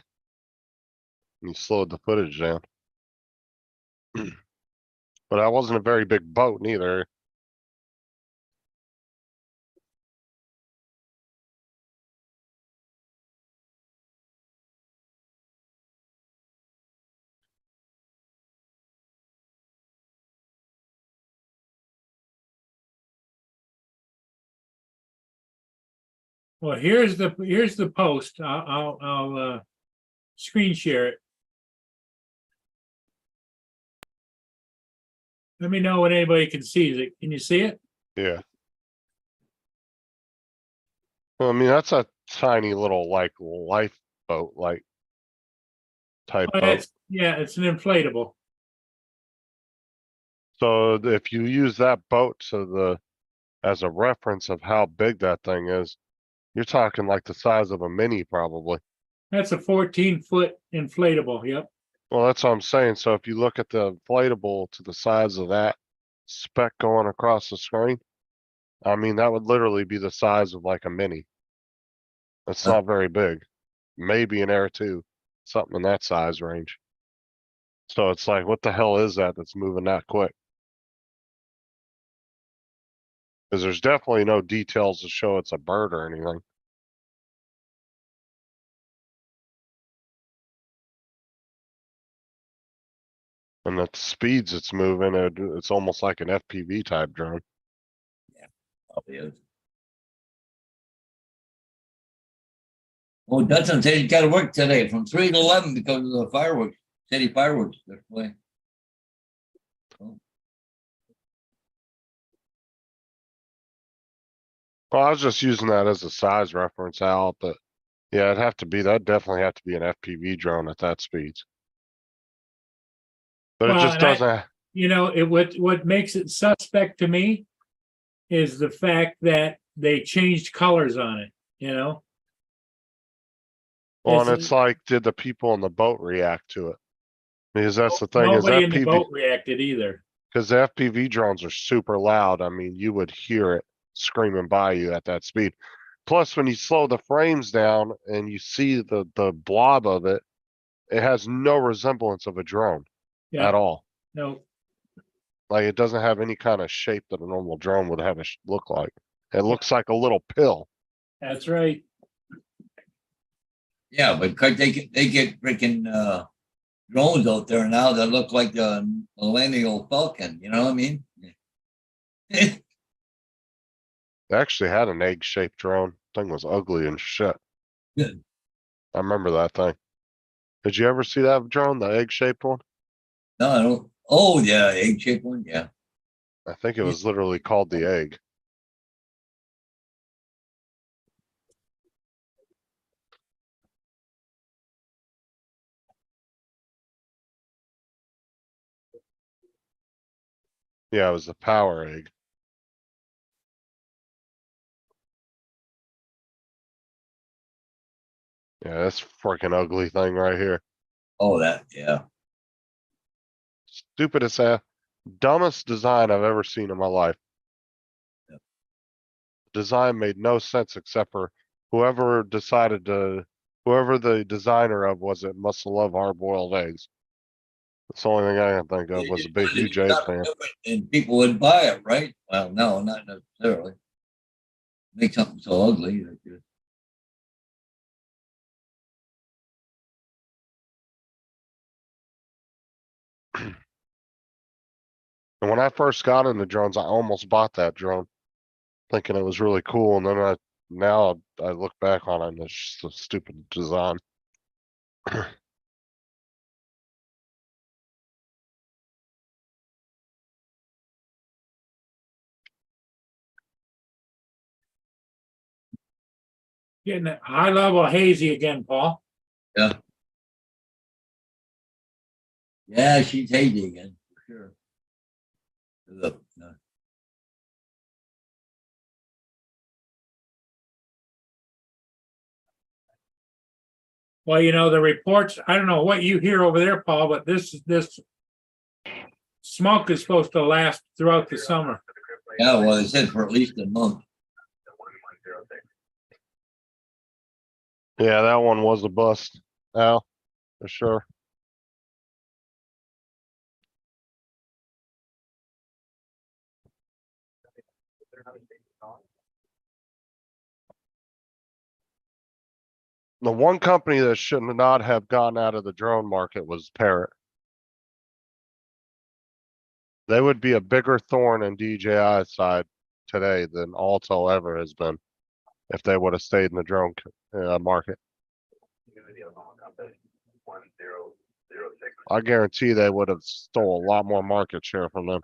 You slowed the footage down. But that wasn't a very big boat neither. Well, here's the post. I'll screen share it. Let me know when anybody can see it. Can you see it? Yeah. Well, I mean, that's a tiny little like lifeboat like type Oh, boat. yeah, it's an inflatable. So if you use that boat as a reference of how big that thing is, you're talking like the size of a mini probably. That's a 14-foot inflatable. Yep. Well, that's what I'm saying. So if you look at the inflatable to the size of that speck going across the screen, I mean, that would literally be the size of like a mini. That's Huh. not very big. Maybe an Air 2, something in that size range. So it's like, what the hell is that that's moving that quick? Because there's definitely no details to show it's a bird or anything. And at the speeds it's moving, it's almost like an FPV type drone. Probably is. Well, Dutton said he's got to work today from 3 to 11 because of the fireworks, city fireworks display. Well, I was just using that as a size reference out, but yeah, that'd definitely have to be an FPV drone at that speed. But it Well, just and I- doesn't, You know, what makes it suspect to me is the fact that they changed colors on it, you know? well, and It's- it's like, did the people on the boat react to it? Because that's the thing is Nobody in the FPV, boat reacted either. because the FPV drones are super loud. I mean, you would hear it screaming by you at that speed. Plus, when you slow the frames down and you see the blob of it, it has no resemblance of a drone Yeah, at all. no, Like it doesn't have any kind of shape that a normal drone would have look like. It looks like a little pill. that's right. Yeah, but they get freaking drones out there now that look like the Millennial Falcon. You know what I mean? They actually had an egg-shaped drone. Thing was ugly and shit. Yeah. I remember that thing. Did you ever see that drone, the egg-shaped one? No, I don't. Oh yeah, egg-shaped one. Yeah. I think it was literally called the egg. Yeah, it was the power egg. Yeah, this freaking ugly thing right here. Oh, that. Yeah. Stupidest ass, dumbest design I've ever seen in my life. Yep. Design made no sense except for whoever whoever the designer of was, it must love hard-boiled eggs. That's the only thing I can think of was a big, huge egg fan. And people would buy it, right? Well, no, not necessarily. Make something so ugly. And when I first got into drones, I almost bought that drone, thinking it was really cool. And then now I look back on it and it's just a stupid design. Getting that high level hazy again, Paul. Yeah. Yeah, she's hazy again for sure. Look, Well, you know, the reports, I don't know what you hear over there, Paul, but this smoke is supposed to last throughout the summer. yeah, well, it said for at least a month. Yeah, that one was a bust, Al, for sure. The one company that should not have gotten out of the drone market was Parrot. They would be a bigger thorn in DJI's side today than Alto ever has been if they would have stayed in the drone market. I guarantee they would have stole a lot more market share from them.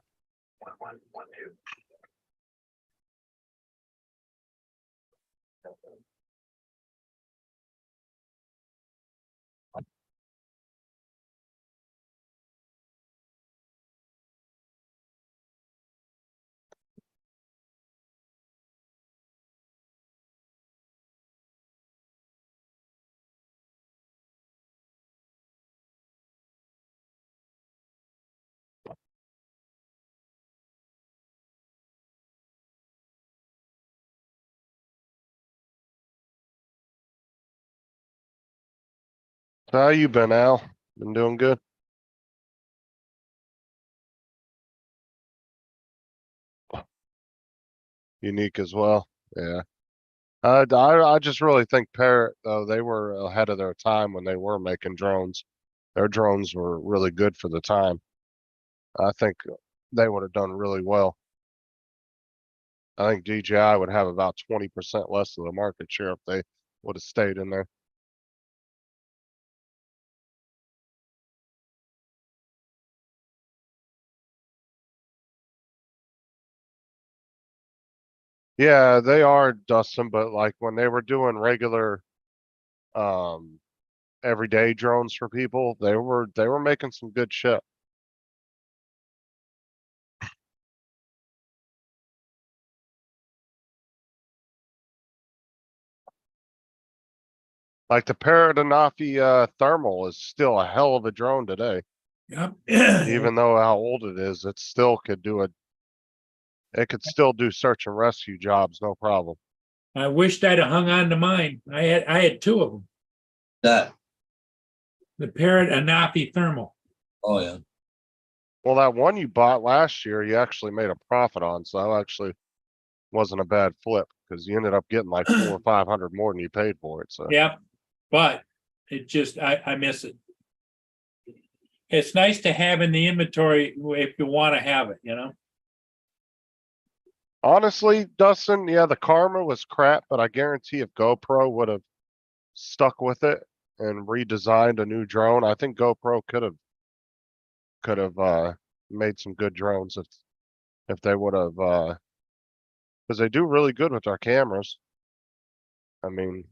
So how you been, Al? Been doing good? Unique as well. Yeah. I just really think Parrot, though, they were ahead of their time when they were making drones. Their drones were really good for the time. I think they would have done really well. I think DJI would have about 20% less of the market share if they would have stayed in there. Yeah, they are, Dustin, but like when they were doing regular, um, everyday drones for people, they were making some good shit. Like the Paradenofi thermal is still a hell of a drone today. Yep. Even though how old it is, it still could do it. It could still do search and rescue jobs, no problem. I wished I'd have hung on to mine. I had two of them. That, The Parrot Anafi Thermal. oh yeah, Well, that one you bought last year, you actually made a profit on, so that actually wasn't a bad flip because you ended up getting like 400 or 500 more than you paid for it. So Yep. But it just, I miss it. It's nice to have in the inventory if you want to have it, you know? honestly, Dustin, yeah, the Karma was crap, but I guarantee if GoPro would have stuck with it and redesigned a new drone, I think GoPro could have made some good drones if they would have because they do really good with their cameras. I mean,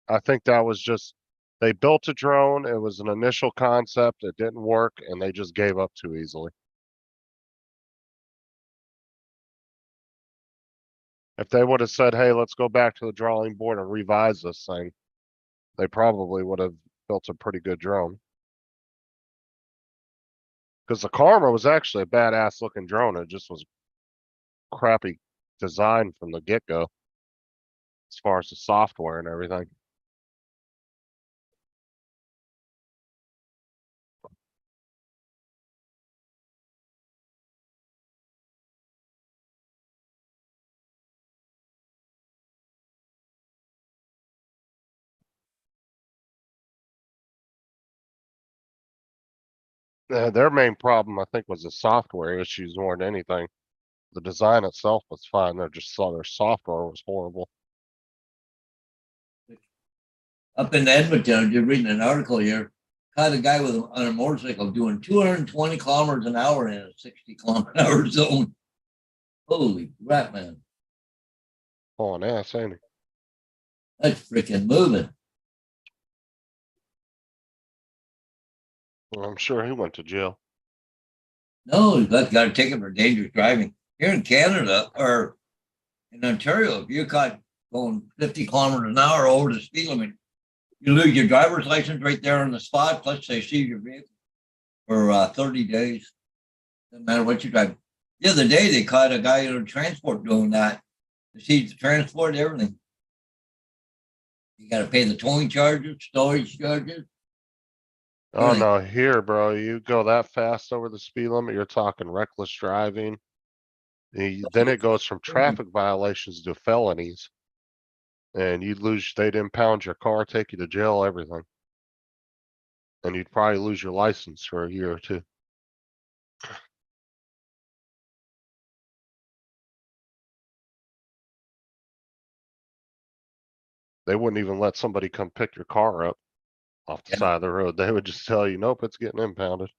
I think that was just they built a drone, it was an initial concept, it didn't work, and they just gave up too easily. If they would have said, hey, let's go back to the drawing board and revise this thing, they probably would have built a pretty good drone. Because the Karma was actually a badass looking drone, it just was crappy design from the get-go as far as the software and everything. Their main problem, I think, was the software issues more than anything. The design itself was fine. They're just saw their software was horrible. up in Edmonton, you're reading an article here. Caught a guy on a motorcycle doing 220 kilometers an hour in a 60-kilometer-an-hour zone. Holy crap, man! Oh, an ass, ain't he? That's freaking moving. Well, I'm sure he went to jail. No, he's got a ticket for dangerous driving. Here in Canada or in Ontario, if you're caught going 50 kilometers an hour over the speed limit, you lose your driver's license right there on the spot. Plus, they seize your vehicle for 30 days. Doesn't matter what you drive. The other day, they caught a guy in a transport doing that. They seized the transport, everything. You got to pay the towing charges, storage charges. Oh Really? no, here, bro, you go that fast over the speed limit, you're talking reckless driving. Then it goes from traffic violations to felonies. And they'd impound your car, take you to jail, everything. And you'd probably lose your license for a year or two. They wouldn't even let somebody come pick your car up off the Yeah. side of the road. They would just tell you, nope, it's getting impounded.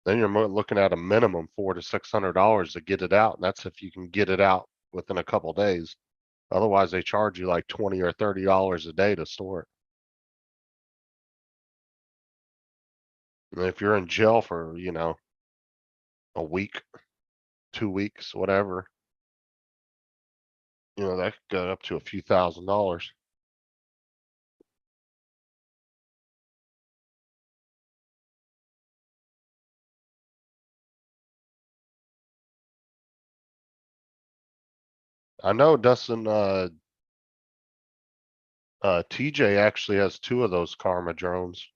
Then you're looking at a minimum $400 to $600 to get it out. And that's if you can get it out within a couple days. Otherwise, they charge you like $20 or $30 a day to store it. And if you're in jail for, a week, 2 weeks, whatever, that could go up to a few $1,000s. I know Dustin, TJ actually has 2 of those Karma drones.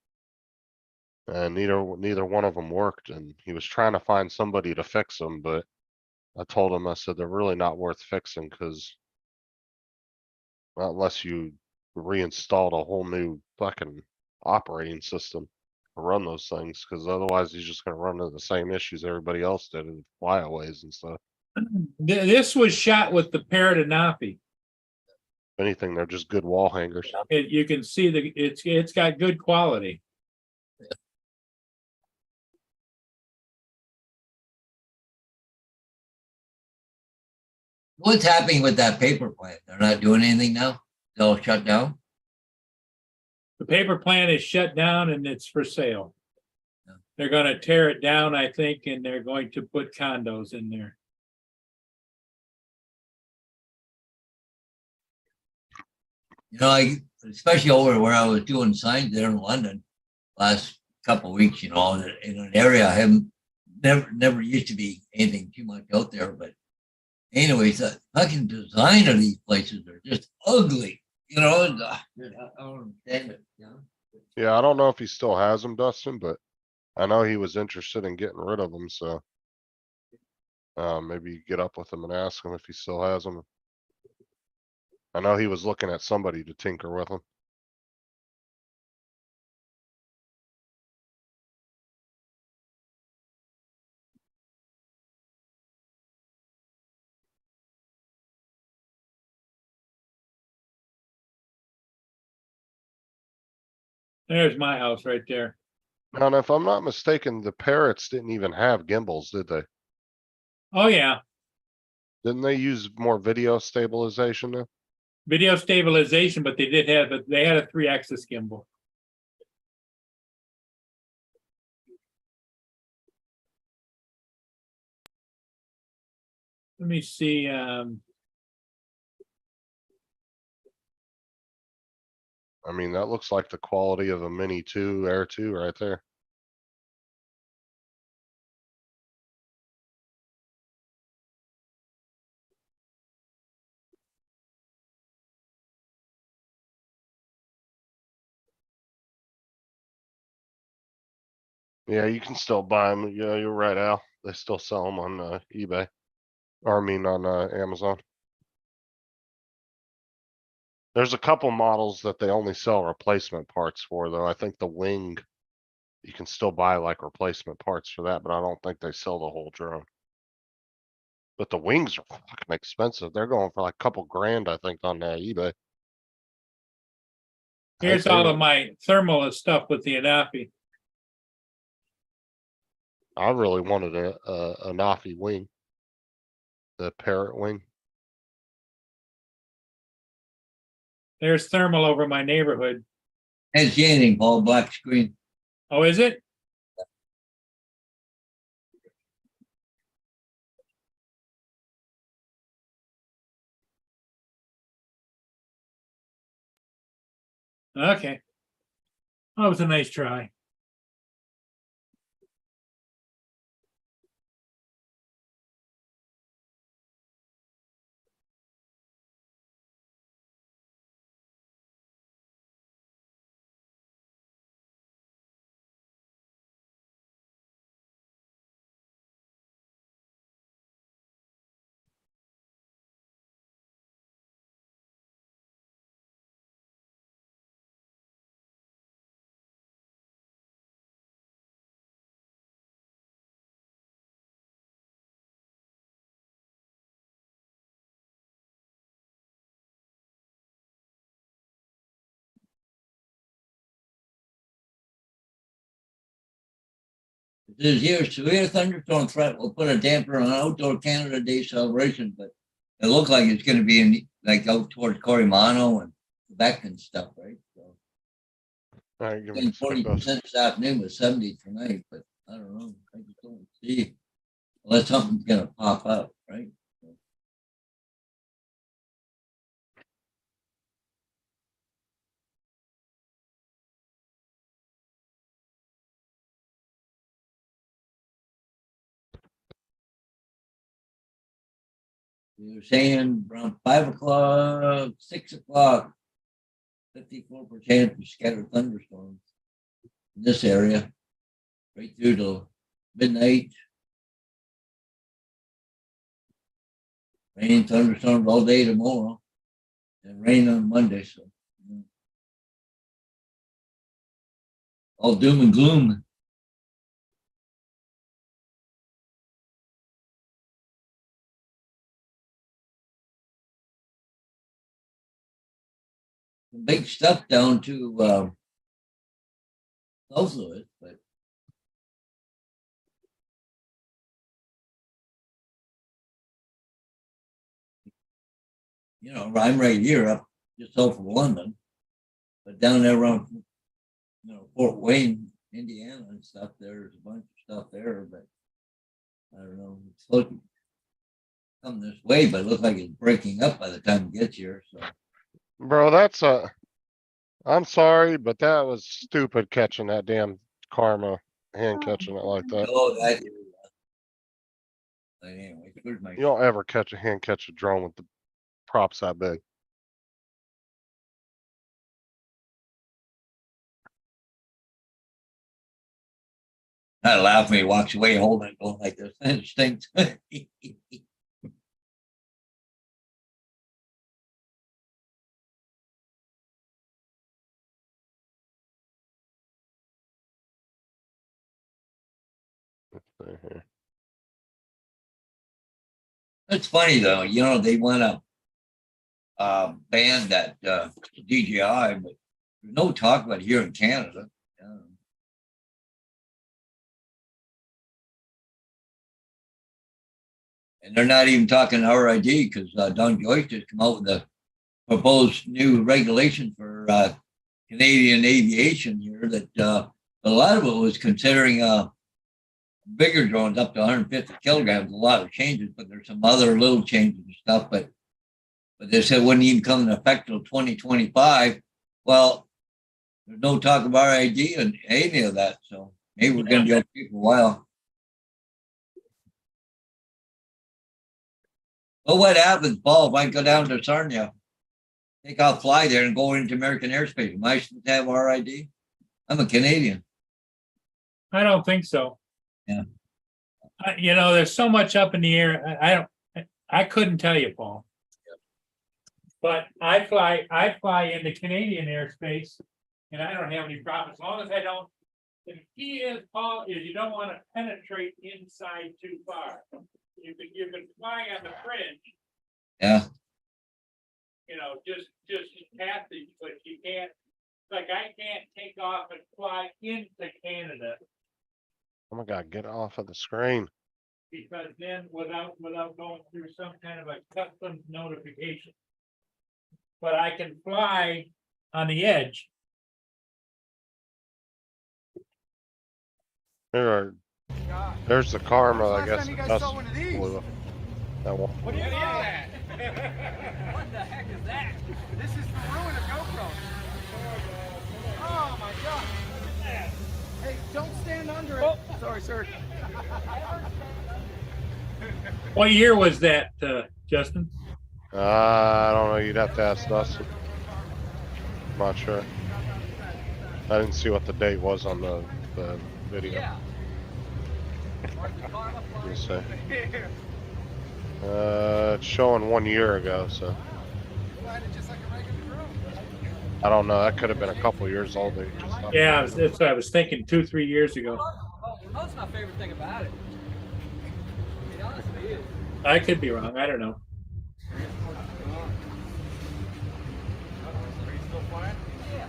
And neither one of them worked, and he was trying to find somebody to fix them, but I told him, I said, they're really not worth fixing because unless you reinstalled a whole new fucking operating system to run those things, because otherwise he's just gonna run into the same issues everybody else did in flyaways and stuff. This was shot with the Parrot Anafi. If anything, they're just good wall hangers. You can see it's got good quality. What's happening with that paper plant? They're not doing anything now? They'll shut down? The paper plant is shut down and it's for sale. Yeah. They're gonna tear it down, I think, and they're going to put condos in there. You know, especially over where I was doing signs there in London last couple of weeks, you know, in an area I haven't never used to be anything too much out there, but anyways, the fucking design of these places are just ugly, you know. I don't understand it, you know. Yeah, I don't know if he still has them, Dustin, but I know he was interested in getting rid of them, so. Maybe get up with him and ask him if he still has them. I know he was looking at somebody to tinker with them. There's my house right there. Now, and if I'm not mistaken, the Parrots didn't even have gimbals, did they? Oh, yeah, Didn't they use more video stabilization then? video stabilization, but they had a 3-axis gimbal. Let me see, I mean, that looks like the quality of a Mini 2 Air 2 right there. Yeah, you can still buy them. Yeah, you're right, Al. They still sell them on eBay. Or I mean on Amazon. There's a couple models that they only sell replacement parts for, though. I think the wing, you can still buy like replacement parts for that, but I don't think they sell the whole drone. But the wings are fucking expensive. They're going for like a couple grand, I think, on eBay. here's all of my thermal stuff with the Anafi. I really wanted a Anafi wing. The Parrot wing. There's thermal over my neighborhood. Can't see anything, Paul, black screen. Oh, is it? Okay. That was a nice try. This year's severe thunderstorm threat will put a damper on outdoor Canada Day celebration, but it looked like it's gonna be in, like, out towards Corimano and Quebec and stuff, right? So, All right, give me a sec, 40% this afternoon with 70 tonight, but I don't know. I just don't see, unless something's gonna pop up, right? You're saying around 5 o'clock, 6 o'clock, 54% for scattered thunderstorms in this area, right through to midnight. Rain, thunderstorms all day tomorrow, and rain on Monday. So all doom and gloom. Big stuff down to South Louis, but you know, I'm right here up just south of London, but down there around, you know, Fort Wayne, Indiana and stuff, there's a bunch of stuff there, but I don't know, it's supposed to come this way, but it looks like it's breaking up by the time it gets here, so. Bro, that's I'm sorry, but that was stupid catching that damn karma, hand catching it like that. Oh, that. But anyway, where's my? You don't ever catch a drone with the props that big. I laugh when he walks away holding it, going like this. It stinks. Right here. It's funny though, you know, they want to ban that DJI, but there's no talk about it here in Canada. And they're not even talking RID because Don Joyce just come out with a proposed new regulation for Canadian aviation here that a lot of it was considering bigger drones up to 150 kilograms, a lot of changes, but there's some other little changes and stuff, but they said it wouldn't even come into effect till 2025. Well, there's no talk of RID and any of that, so maybe we're going to be okay for a while. Well, what happens, Paul, if I go down to Sarnia, think I'll fly there and go into American airspace? Am I supposed to have RID? I'm a Canadian. I don't think so. Yeah. You know, there's so much up in the air. I couldn't tell you, Paul. But I fly into Canadian airspace and I don't have any problem as long as I don't. The key is, Paul, is you don't want to penetrate inside too far. You can fly on the fringe, Yeah. you know, just passage, but you can't, like I can't take off and fly into Canada. Oh my God, get off of the screen. Because then without going through some kind of a customs notification. But I can fly on the edge. There's the karma, I Last guess. time you guys That's saw one of these? blew up. That one. What is that? What the heck is that? This is the ruin of GoPro. Oh my God. Hey, don't stand under it. Sorry, sir. What year was that, Justin? I don't know. You'd have to ask Dustin. I'm not sure. I didn't see what the date was on the video. Yeah. Let me see. It's showing 1 year ago, so Just like a regular drone. I don't know. That could have been a couple years old. That you just stopped. Yeah, that's what I was thinking 2-3 years ago. That's my favorite thing about it. It honestly is. I could be wrong. I don't know. Are you still flying? Yeah.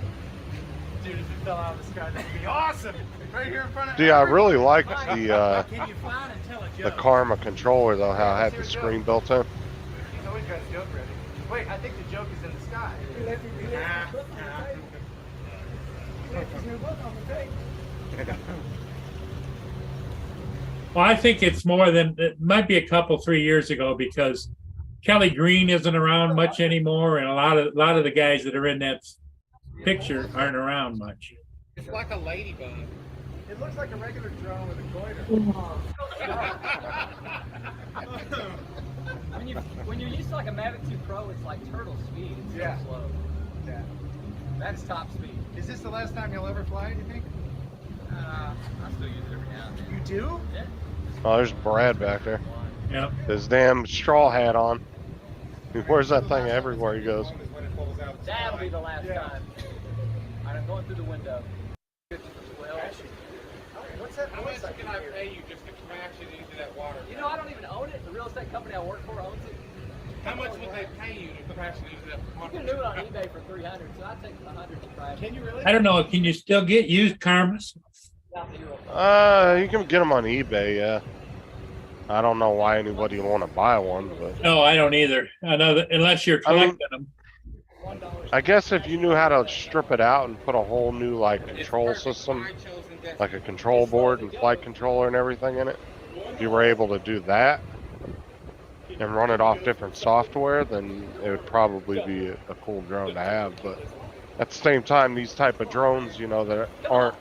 Dude, if it fell out of the sky, that'd be awesome. Right here in front of Dude, I really everybody. like Can you find and tell a the joke? Karma controller though. How it had the screen built in. He's always got a joke ready. Wait, I think the joke is in the sky. Well, I think it's more than, it might be a couple, 3 years ago because Kelly Green isn't around much anymore. And a lot of the guys that are in that picture aren't around much. It's like a ladybug. It looks like a regular drone with a goiter. When you're used to like a Mavic 2 Pro, it's like turtle speed. It's Yeah. so slow. Yeah. That's top speed. Is this the last time you'll ever fly, do you think? I still use it every now and then. You do? Yeah. Oh, there's Brad back there. Yeah. His damn straw hat on. He wears that thing everywhere he goes. That'll be the last Yeah. time. Alright, I'm going through the window. 50 for 12. What's that? How voice much I can can I hear? pay you just to crash it into that water? You know, I don't even own it. The real estate company I work for owns it. How much would they pay you to crash it into that You water? can do it on eBay for 300, so I take 100 to crash. Can you really? I don't know, can you still get used karmas? You can get them on eBay, yeah. I don't know why anybody would want to buy one, but No, I don't either. Another, unless you're I mean- collecting them. I guess if you knew how to strip it out and put a whole new like control system, like a control board and flight controller and everything in it, if you were able to do that and run it off different software, then it would probably be a cool drone to have. But at the same time, these type of drones, you know, that aren't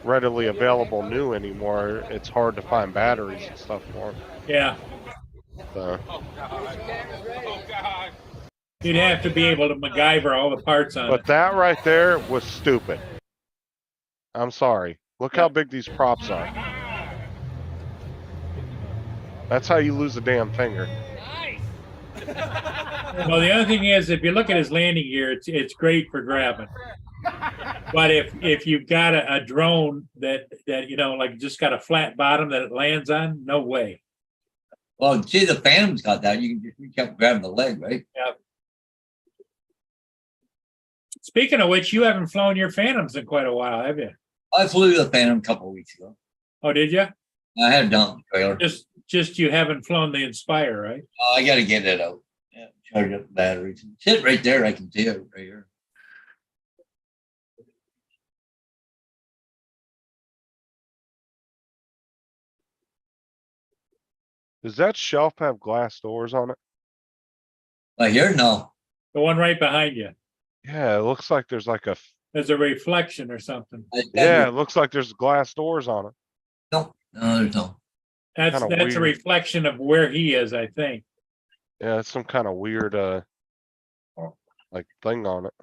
readily available new anymore, it's hard to find batteries and stuff for them. Yeah, So, Oh God. you'd have to be able to MacGyver all the parts on but it. that right there was stupid. I'm sorry. Look how big these props are. That's how you lose a damn finger. Well, the other thing is, if you look at his landing gear, it's great for grabbing. But if you've got a drone that you know, like just got a flat bottom that it lands on, no way. Well, see, the Phantom's got that. You can just reach up and grab the leg, right? Speaking of which, you haven't flown your Phantoms in quite a while, have you? I flew the Phantom a couple of weeks ago. Oh, did you? I had it down in the trailer. Just you haven't flown the Inspire, right? I got to get it out. Yeah, charge up the batteries. Sit right there. I can see it right here. Does that shelf have glass doors on it? But here, no. The one right behind you. Yeah, it looks like there's like a. There's a reflection or something. Yeah, it looks like there's glass doors on it. No, there's no. That's Kinda a weird. reflection of where he is, I think. Yeah, it's some kind of weird, like thing on it.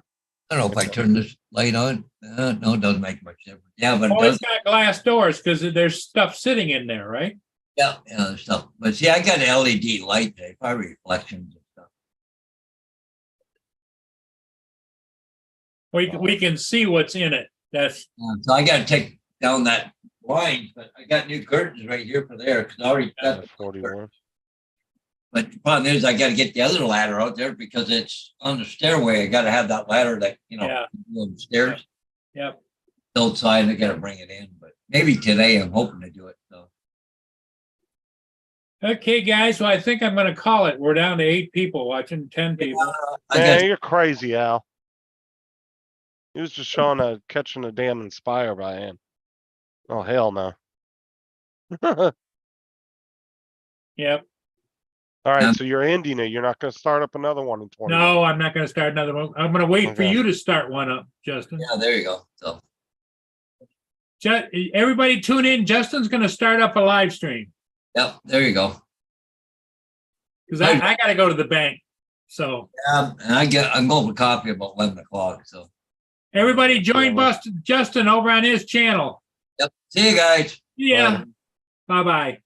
I don't know if I turn this light on. No, it doesn't make much difference. Yeah, but it Oh, does. it's got glass doors because there's stuff sitting in there, right? Yeah, there's stuff. But see, I got an LED light there, probably reflections and stuff. We can see what's in it. That's So I got to take down that blind, but I got new curtains right here for there because I already got the 41. But the problem is I got to get the other ladder out there because it's on the stairway. I got to have that ladder that, you know, Yeah. on the stairs. Yep. Outside, I got to bring it in, but maybe today I'm hoping to do it. So okay, guys. Well, I think I'm going to call it. We're down to 8 people watching, 10 people. I Man, got you're crazy, Al. He was just showing catching a damn Inspire by hand. Oh hell no. All Yep. right, Yeah. so you're ending it. You're not going to start up another one in 20. No, I'm not going to start another one. I'm going to wait for Okay. you to start one up, Justin. yeah, there you go. So Everybody tune in. Justin's going to start up a live stream yeah, there you go. because I got to go to the bank. So And I'm going for coffee about 11 o'clock. So everybody join Yeah. Justin over on his channel. yep. See you guys. Yeah. Bye-bye.